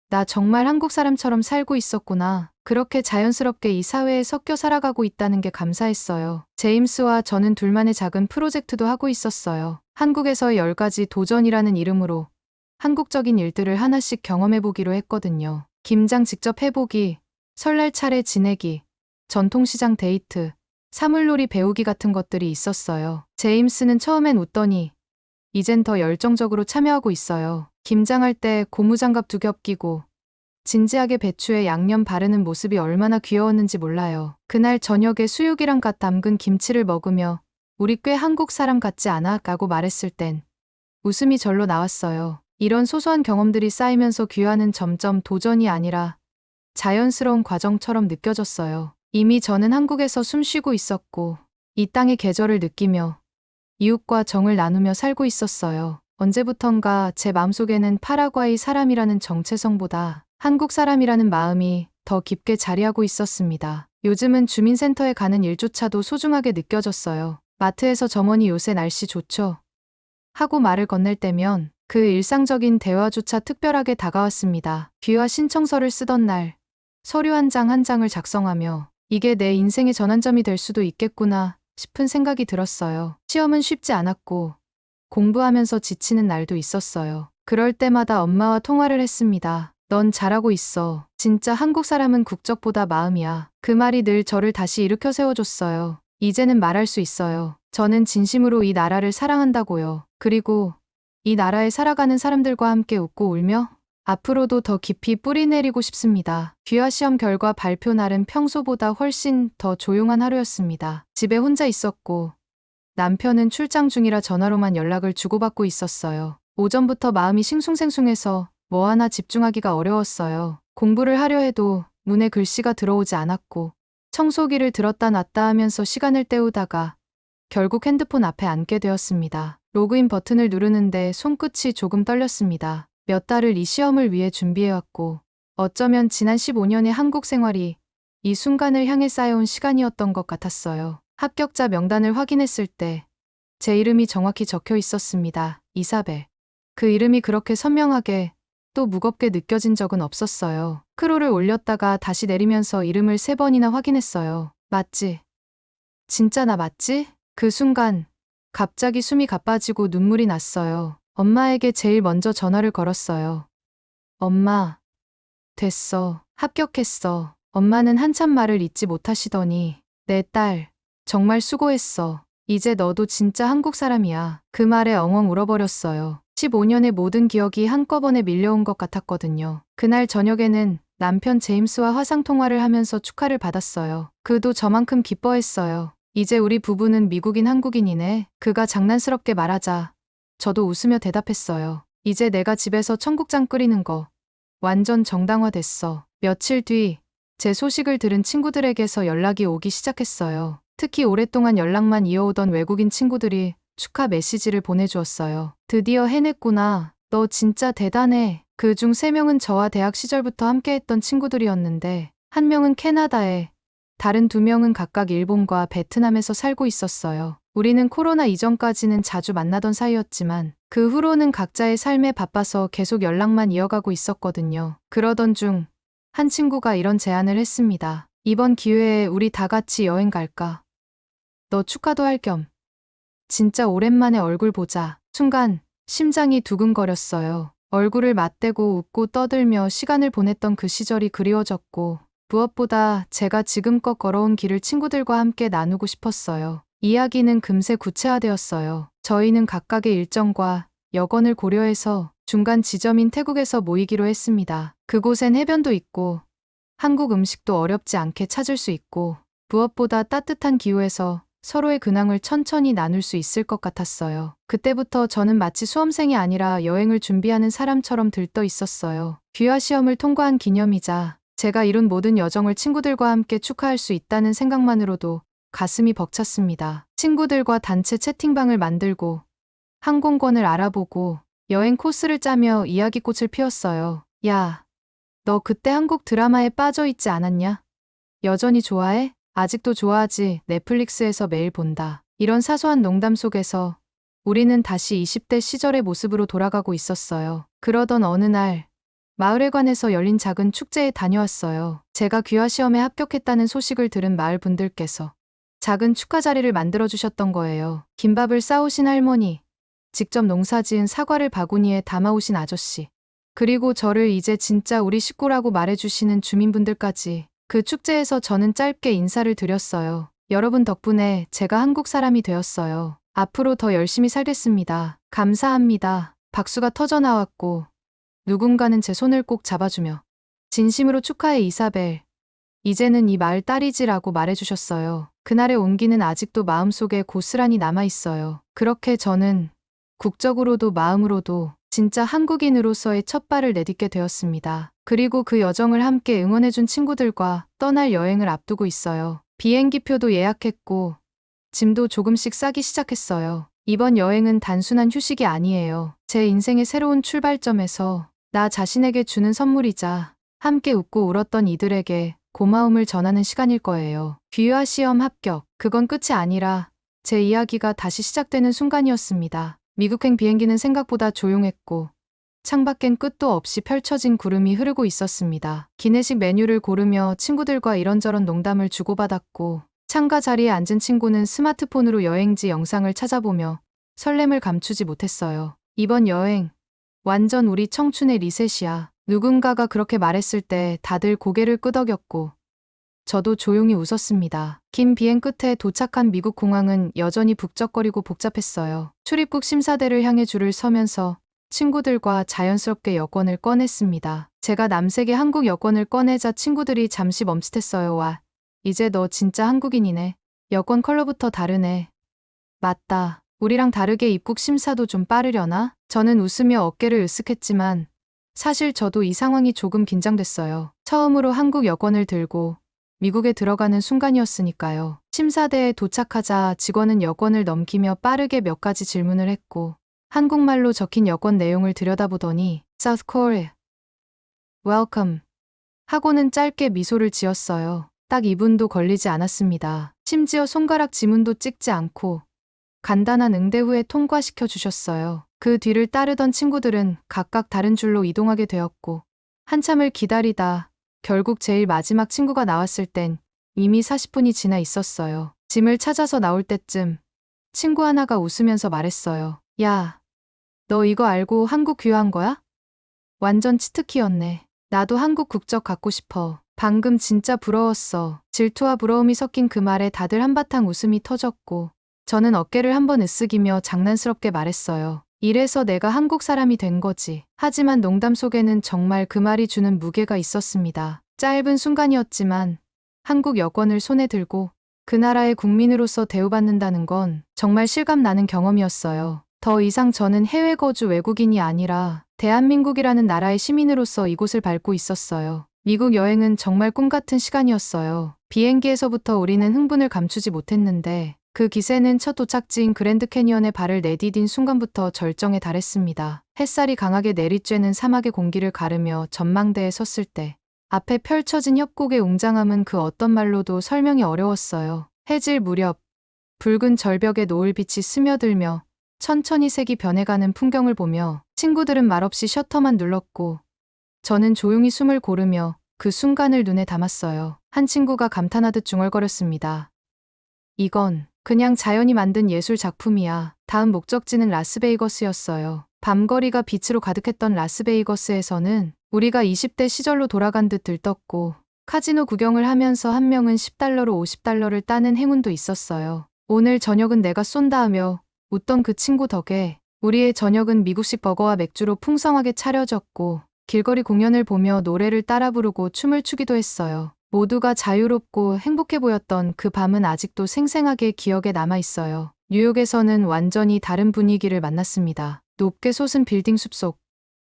나 정말 한국 사람처럼 살고 있었구나. 그렇게 자연스럽게 이 사회에 섞여 살아가고 있다는 게 감사했어요. 제임스와 저는 둘만의 작은 프로젝트도 하고 있었어요. 한국에서의 10가지 도전이라는 이름으로 한국적인 일들을 하나씩 경험해보기로 했거든요. 김장 직접 해보기, 설날 차례 지내기, 전통시장 데이트, 사물놀이 배우기 같은 것들이 있었어요. 제임스는 처음엔 웃더니 이젠 더 열정적으로 참여하고 있어요. 김장할 때 고무장갑 2겹 끼고 진지하게 배추에 양념 바르는 모습이 얼마나 귀여웠는지 몰라요. 그날 저녁에 수육이랑 갓 담근 김치를 먹으며 우리 꽤 한국 사람 같지 않아? 라고 말했을 땐 웃음이 절로 나왔어요. 이런 소소한 경험들이 쌓이면서 귀화는 점점 도전이 아니라 자연스러운 과정처럼 느껴졌어요. 이미 저는 한국에서 숨쉬고 있었고 이 땅의 계절을 느끼며 이웃과 정을 나누며 살고 있었어요. 언제부턴가 제 마음속에는 파라과이 사람이라는 정체성보다 한국 사람이라는 마음이 더 깊게 자리하고 있었습니다. 요즘은 주민센터에 가는 일조차도 소중하게 느껴졌어요. 마트에서 점원이 요새 날씨 좋죠? 하고 말을 건넬 때면 그 일상적인 대화조차 특별하게 다가왔습니다. 귀화 신청서를 쓰던 날 서류 한 장 한 장을 작성하며 이게 내 인생의 전환점이 될 수도 있겠구나 싶은 생각이 들었어요. 시험은 쉽지 않았고 공부하면서 지치는 날도 있었어요. 그럴 때마다 엄마와 통화를 했습니다. 넌 잘하고 있어. 진짜 한국 사람은 국적보다 마음이야. 그 말이 늘 저를 다시 일으켜 세워줬어요. 이제는 말할 수 있어요. 저는 진심으로 이 나라를 사랑한다고요. 그리고 이 나라에 살아가는 사람들과 함께 웃고 울며 앞으로도 더 깊이 뿌리 내리고 싶습니다. 귀화 시험 결과 발표 날은 평소보다 훨씬 더 조용한 하루였습니다. 집에 혼자 있었고 남편은 출장 중이라 전화로만 연락을 주고받고 있었어요. 오전부터 마음이 싱숭생숭해서 뭐 하나 집중하기가 어려웠어요. 공부를 하려 해도 눈에 글씨가 들어오지 않았고 청소기를 들었다 놨다 하면서 시간을 때우다가 결국 핸드폰 앞에 앉게 되었습니다. 로그인 버튼을 누르는데 손끝이 조금 떨렸습니다. 몇 달을 이 시험을 위해 준비해왔고 어쩌면 지난 15년의 한국 생활이 이 순간을 향해 쌓여온 시간이었던 것 같았어요. 합격자 명단을 확인했을 때 제 이름이 정확히 적혀 있었습니다. 이사벨. 그 이름이 그렇게 선명하게 또 무겁게 느껴진 적은 없었어요. 크롤을 올렸다가 다시 내리면서 이름을 3번이나 확인했어요. 맞지? 진짜 나 맞지? 그 순간 갑자기 숨이 가빠지고 눈물이 났어요. 엄마에게 제일 먼저 전화를 걸었어요. 엄마, 됐어. 합격했어. 엄마는 한참 말을 잇지 못하시더니 내 딸, 정말 수고했어. 이제 너도 진짜 한국 사람이야. 그 말에 엉엉 울어버렸어요. 15년의 모든 기억이 한꺼번에 밀려온 것 같았거든요. 그날 저녁에는 남편 제임스와 화상통화를 하면서 축하를 받았어요. 그도 저만큼 기뻐했어요. 이제 우리 부부는 미국인 한국인이네. 그가 장난스럽게 말하자 저도 웃으며 대답했어요. 이제 내가 집에서 청국장 끓이는 거 완전 정당화됐어. 며칠 뒤 제 소식을 들은 친구들에게서 연락이 오기 시작했어요. 특히 오랫동안 연락만 이어오던 외국인 친구들이 축하 메시지를 보내주었어요. 드디어 해냈구나. 너 진짜 대단해. 그중 3명은 저와 대학 시절부터 함께했던 친구들이었는데 한 명은 캐나다에, 다른 2명은 각각 일본과 베트남에서 살고 있었어요. 우리는 코로나 이전까지는 자주 만나던 사이였지만 그 후로는 각자의 삶에 바빠서 계속 연락만 이어가고 있었거든요. 그러던 중 한 친구가 이런 제안을 했습니다. 이번 기회에 우리 다 같이 여행 갈까? 너 축하도 할 겸 진짜 오랜만에 얼굴 보자. 순간 심장이 두근거렸어요. 얼굴을 맞대고 웃고 떠들며 시간을 보냈던 그 시절이 그리워졌고 무엇보다 제가 지금껏 걸어온 길을 친구들과 함께 나누고 싶었어요. 이야기는 금세 구체화되었어요. 저희는 각각의 일정과 여건을 고려해서 중간 지점인 태국에서 모이기로 했습니다. 그곳엔 해변도 있고 한국 음식도 어렵지 않게 찾을 수 있고 무엇보다 따뜻한 기후에서 서로의 근황을 천천히 나눌 수 있을 것 같았어요. 그때부터 저는 마치 수험생이 아니라 여행을 준비하는 사람처럼 들떠 있었어요. 귀화 시험을 통과한 기념이자 제가 이룬 모든 여정을 친구들과 함께 축하할 수 있다는 생각만으로도 가슴이 벅찼습니다. 친구들과 단체 채팅방을 만들고 항공권을 알아보고 여행 코스를 짜며 이야기꽃을 피웠어요. 야, 너 그때 한국 드라마에 빠져있지 않았냐? 여전히 좋아해? 아직도 좋아하지. 넷플릭스에서 매일 본다. 이런 사소한 농담 속에서 우리는 다시 20대 시절의 모습으로 돌아가고 있었어요. 그러던 어느 날 마을회관에서 열린 작은 축제에 다녀왔어요. 제가 귀화 시험에 합격했다는 소식을 들은 마을 분들께서 작은 축하 자리를 만들어주셨던 거예요. 김밥을 싸오신 할머니, 직접 농사지은 사과를 바구니에 담아오신 아저씨, 그리고 저를 이제 진짜 우리 식구라고 말해주시는 주민분들까지. 그 축제에서 저는 짧게 인사를 드렸어요. 여러분 덕분에 제가 한국 사람이 되었어요. 앞으로 더 열심히 살겠습니다. 감사합니다. 박수가 터져 나왔고 누군가는 제 손을 꼭 잡아주며 진심으로 축하해 이사벨. 이제는 이 마을 딸이지라고 말해주셨어요. 그날의 온기는 아직도 마음속에 고스란히 남아있어요. 그렇게 저는 국적으로도 마음으로도 진짜 한국인으로서의 첫 발을 내딛게 되었습니다. 그리고 그 여정을 함께 응원해준 친구들과 떠날 여행을 앞두고 있어요. 비행기표도 예약했고 짐도 조금씩 싸기 시작했어요. 이번 여행은 단순한 휴식이 아니에요. 제 인생의 새로운 출발점에서 나 자신에게 주는 선물이자 함께 웃고 울었던 이들에게 고마움을 전하는 시간일 거예요. 귀화 시험 합격. 그건 끝이 아니라 제 이야기가 다시 시작되는 순간이었습니다. 미국행 비행기는 생각보다 조용했고 창밖엔 끝도 없이 펼쳐진 구름이 흐르고 있었습니다. 기내식 메뉴를 고르며 친구들과 이런저런 농담을 주고받았고 창가 자리에 앉은 친구는 스마트폰으로 여행지 영상을 찾아보며 설렘을 감추지 못했어요. 이번 여행 완전 우리 청춘의 리셋이야. 누군가가 그렇게 말했을 때 다들 고개를 끄덕였고 저도 조용히 웃었습니다. 긴 비행 끝에 도착한 미국 공항은 여전히 북적거리고 복잡했어요. 출입국 심사대를 향해 줄을 서면서 친구들과 자연스럽게 여권을 꺼냈습니다. 제가 남색의 한국 여권을 꺼내자 친구들이 잠시 멈칫했어요. 와, 이제 너 진짜 한국인이네. 여권 컬러부터 다르네. 맞다. 우리랑 다르게 입국 심사도 좀 빠르려나? 저는 웃으며 어깨를 으쓱했지만 사실 저도 이 상황이 조금 긴장됐어요. 처음으로 한국 여권을 들고 미국에 들어가는 순간이었으니까요. 심사대에 도착하자 직원은 여권을 넘기며 빠르게 몇 가지 질문을 했고 한국말로 적힌 여권 내용을 들여다보더니 South Korea, Welcome 하고는 짧게 미소를 지었어요. 딱 2분도 걸리지 않았습니다. 심지어 손가락 지문도 찍지 않고 간단한 응대 후에 통과시켜 주셨어요. 그 뒤를 따르던 친구들은 각각 다른 줄로 이동하게 되었고 한참을 기다리다 결국 제일 마지막 친구가 나왔을 땐 이미 40분이 지나 있었어요. 짐을 찾아서 나올 때쯤 친구 하나가 웃으면서 말했어요. 야, 너 이거 알고 한국 귀화한 거야? 완전 치트키였네. 나도 한국 국적 갖고 싶어. 방금 진짜 부러웠어. 질투와 부러움이 섞인 그 말에 다들 한바탕 웃음이 터졌고 저는 어깨를 한번 으쓱이며 장난스럽게 말했어요. 이래서 내가 한국 사람이 된 거지. 하지만 농담 속에는 정말 그 말이 주는 무게가 있었습니다. 짧은 순간이었지만 한국 여권을 손에 들고 그 나라의 국민으로서 대우받는다는 건 정말 실감나는 경험이었어요. 더 이상 저는 해외 거주 외국인이 아니라 대한민국이라는 나라의 시민으로서 이곳을 밟고 있었어요. 미국 여행은 정말 꿈 같은 시간이었어요. 비행기에서부터 우리는 흥분을 감추지 못했는데 그 기세는 첫 도착지인 그랜드 캐니언에 발을 내디딘 순간부터 절정에 달했습니다. 햇살이 강하게 내리쬐는 사막의 공기를 가르며 전망대에 섰을 때 앞에 펼쳐진 협곡의 웅장함은 그 어떤 말로도 설명이 어려웠어요. 해질 무렵 붉은 절벽에 노을빛이 스며들며 천천히 색이 변해가는 풍경을 보며 친구들은 말없이 셔터만 눌렀고 저는 조용히 숨을 고르며 그 순간을 눈에 담았어요. 한 친구가 감탄하듯 중얼거렸습니다. 이건 그냥 자연이 만든 예술 작품이야. 다음 목적지는 라스베이거스였어요. 밤거리가 빛으로 가득했던 라스베이거스에서는 우리가 20대 시절로 돌아간 듯 들떴고 카지노 구경을 하면서 한 명은 $10로 $50를 따는 행운도 있었어요. 오늘 저녁은 내가 쏜다 하며 웃던 그 친구 덕에 우리의 저녁은 미국식 버거와 맥주로 풍성하게 차려졌고 길거리 공연을 보며 노래를 따라 부르고 춤을 추기도 했어요. 모두가 자유롭고 행복해 보였던 그 밤은 아직도 생생하게 기억에 남아 있어요. 뉴욕에서는 완전히 다른 분위기를 만났습니다. 높게 솟은 빌딩 숲속.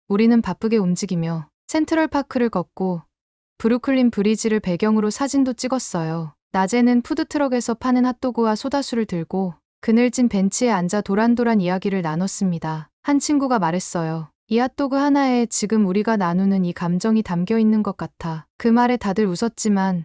우리는 바쁘게 움직이며 센트럴파크를 걷고 브루클린 브리지를 배경으로 사진도 찍었어요. 낮에는 푸드트럭에서 파는 핫도그와 소다수를 들고 그늘진 벤치에 앉아 도란도란 이야기를 나눴습니다. 한 친구가 말했어요. 이 핫도그 하나에 지금 우리가 나누는 이 감정이 담겨 있는 것 같아. 그 말에 다들 웃었지만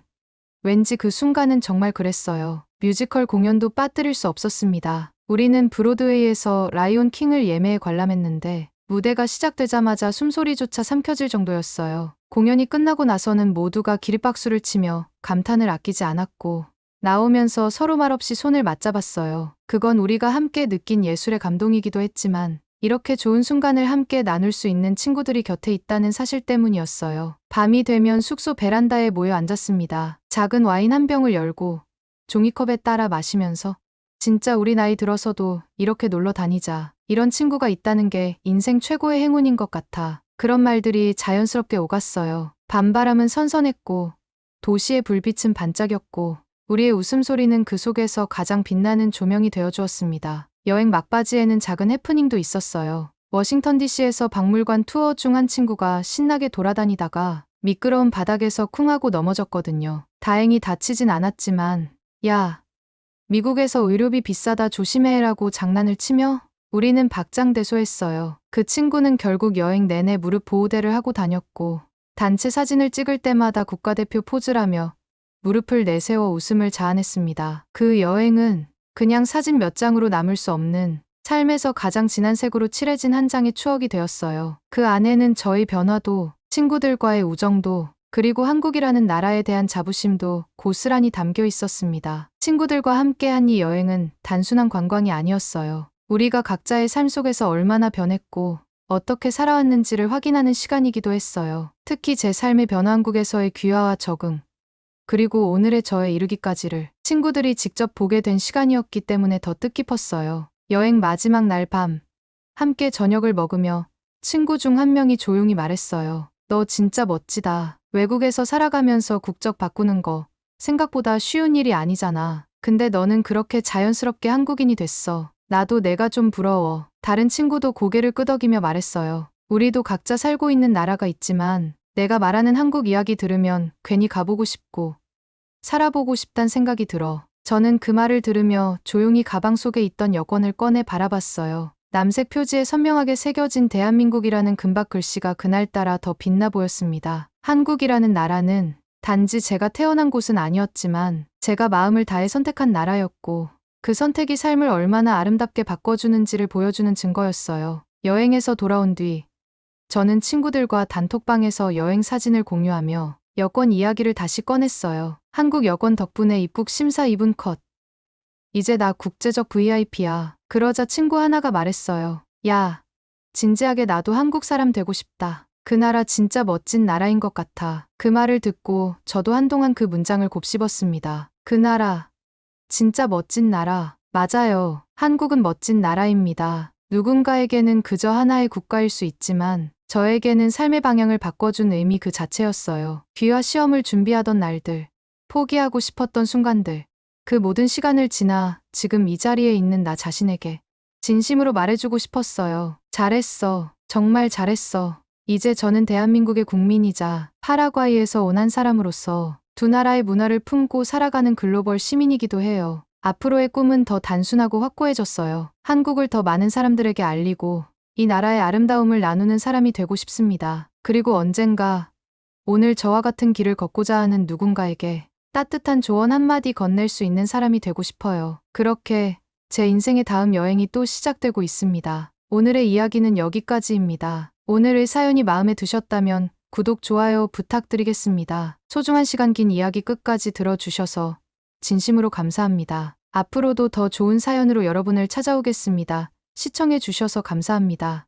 왠지 그 순간은 정말 그랬어요. 뮤지컬 공연도 빠뜨릴 수 없었습니다. 우리는 브로드웨이에서 라이온 킹을 예매에 관람했는데 무대가 시작되자마자 숨소리조차 삼켜질 정도였어요. 공연이 끝나고 나서는 모두가 기립박수를 치며 감탄을 아끼지 않았고 나오면서 서로 말없이 손을 맞잡았어요. 그건 우리가 함께 느낀 예술의 감동이기도 했지만 이렇게 좋은 순간을 함께 나눌 수 있는 친구들이 곁에 있다는 사실 때문이었어요. 밤이 되면 숙소 베란다에 모여 앉았습니다. 작은 와인 한 병을 열고 종이컵에 따라 마시면서 진짜 우리 나이 들어서도 이렇게 놀러 다니자. 이런 친구가 있다는 게 인생 최고의 행운인 것 같아. 그런 말들이 자연스럽게 오갔어요. 밤바람은 선선했고 도시의 불빛은 반짝였고 우리의 웃음소리는 그 속에서 가장 빛나는 조명이 되어주었습니다. 여행 막바지에는 작은 해프닝도 있었어요. 워싱턴 DC에서 박물관 투어 중 한 친구가 신나게 돌아다니다가 미끄러운 바닥에서 쿵 하고 넘어졌거든요. 다행히 다치진 않았지만 야, 미국에서 의료비 비싸다 조심해라고 장난을 치며 우리는 박장대소했어요. 그 친구는 결국 여행 내내 무릎 보호대를 하고 다녔고 단체 사진을 찍을 때마다 국가대표 포즈라며 무릎을 내세워 웃음을 자아냈습니다. 그 여행은 그냥 사진 몇 장으로 남을 수 없는 삶에서 가장 진한 색으로 칠해진 한 장의 추억이 되었어요. 그 안에는 저희 변화도, 친구들과의 우정도, 그리고 한국이라는 나라에 대한 자부심도 고스란히 담겨 있었습니다. 친구들과 함께한 이 여행은 단순한 관광이 아니었어요. 우리가 각자의 삶 속에서 얼마나 변했고 어떻게 살아왔는지를 확인하는 시간이기도 했어요. 특히 제 삶의 변화 한국에서의 귀화와 적응, 그리고 오늘의 저에 이르기까지를 친구들이 직접 보게 된 시간이었기 때문에 더 뜻깊었어요. 여행 마지막 날 밤, 함께 저녁을 먹으며 친구 중 한 명이 조용히 말했어요. 너 진짜 멋지다. 외국에서 살아가면서 국적 바꾸는 거 생각보다 쉬운 일이 아니잖아. 근데 너는 그렇게 자연스럽게 한국인이 됐어. 나도 내가 좀 부러워. 다른 친구도 고개를 끄덕이며 말했어요. 우리도 각자 살고 있는 나라가 있지만 내가 말하는 한국 이야기 들으면 괜히 가보고 싶고 살아보고 싶단 생각이 들어. 저는 그 말을 들으며 조용히 가방 속에 있던 여권을 꺼내 바라봤어요. 남색 표지에 선명하게 새겨진 대한민국이라는 금박 글씨가 그날따라 더 빛나 보였습니다. 한국이라는 나라는 단지 제가 태어난 곳은 아니었지만 제가 마음을 다해 선택한 나라였고 그 선택이 삶을 얼마나 아름답게 바꿔주는지를 보여주는 증거였어요. 여행에서 돌아온 뒤 저는 친구들과 단톡방에서 여행 사진을 공유하며 여권 이야기를 다시 꺼냈어요. 한국 여권 덕분에 입국 심사 2분 컷. 이제 나 국제적 VIP야. 그러자 친구 하나가 말했어요. 야, 진지하게 나도 한국 사람 되고 싶다. 그 나라 진짜 멋진 나라인 것 같아. 그 말을 듣고 저도 한동안 그 문장을 곱씹었습니다. 그 나라, 진짜 멋진 나라. 맞아요. 한국은 멋진 나라입니다. 누군가에게는 그저 하나의 국가일 수 있지만 저에게는 삶의 방향을 바꿔준 의미 그 자체였어요. 귀화 시험을 준비하던 날들, 포기하고 싶었던 순간들, 그 모든 시간을 지나 지금 이 자리에 있는 나 자신에게 진심으로 말해주고 싶었어요. 잘했어. 정말 잘했어. 이제 저는 대한민국의 국민이자 파라과이에서 온 한 사람으로서 두 나라의 문화를 품고 살아가는 글로벌 시민이기도 해요. 앞으로의 꿈은 더 단순하고 확고해졌어요. 한국을 더 많은 사람들에게 알리고 이 나라의 아름다움을 나누는 사람이 되고 싶습니다. 그리고 언젠가 오늘 저와 같은 길을 걷고자 하는 누군가에게 따뜻한 조언 한마디 건넬 수 있는 사람이 되고 싶어요. 그렇게 제 인생의 다음 여행이 또 시작되고 있습니다. 오늘의 이야기는 여기까지입니다. 오늘의 사연이 마음에 드셨다면 구독, 좋아요 부탁드리겠습니다. 소중한 시간 긴 이야기 끝까지 들어주셔서 진심으로 감사합니다. 앞으로도 더 좋은 사연으로 여러분을 찾아오겠습니다. 시청해 주셔서 감사합니다.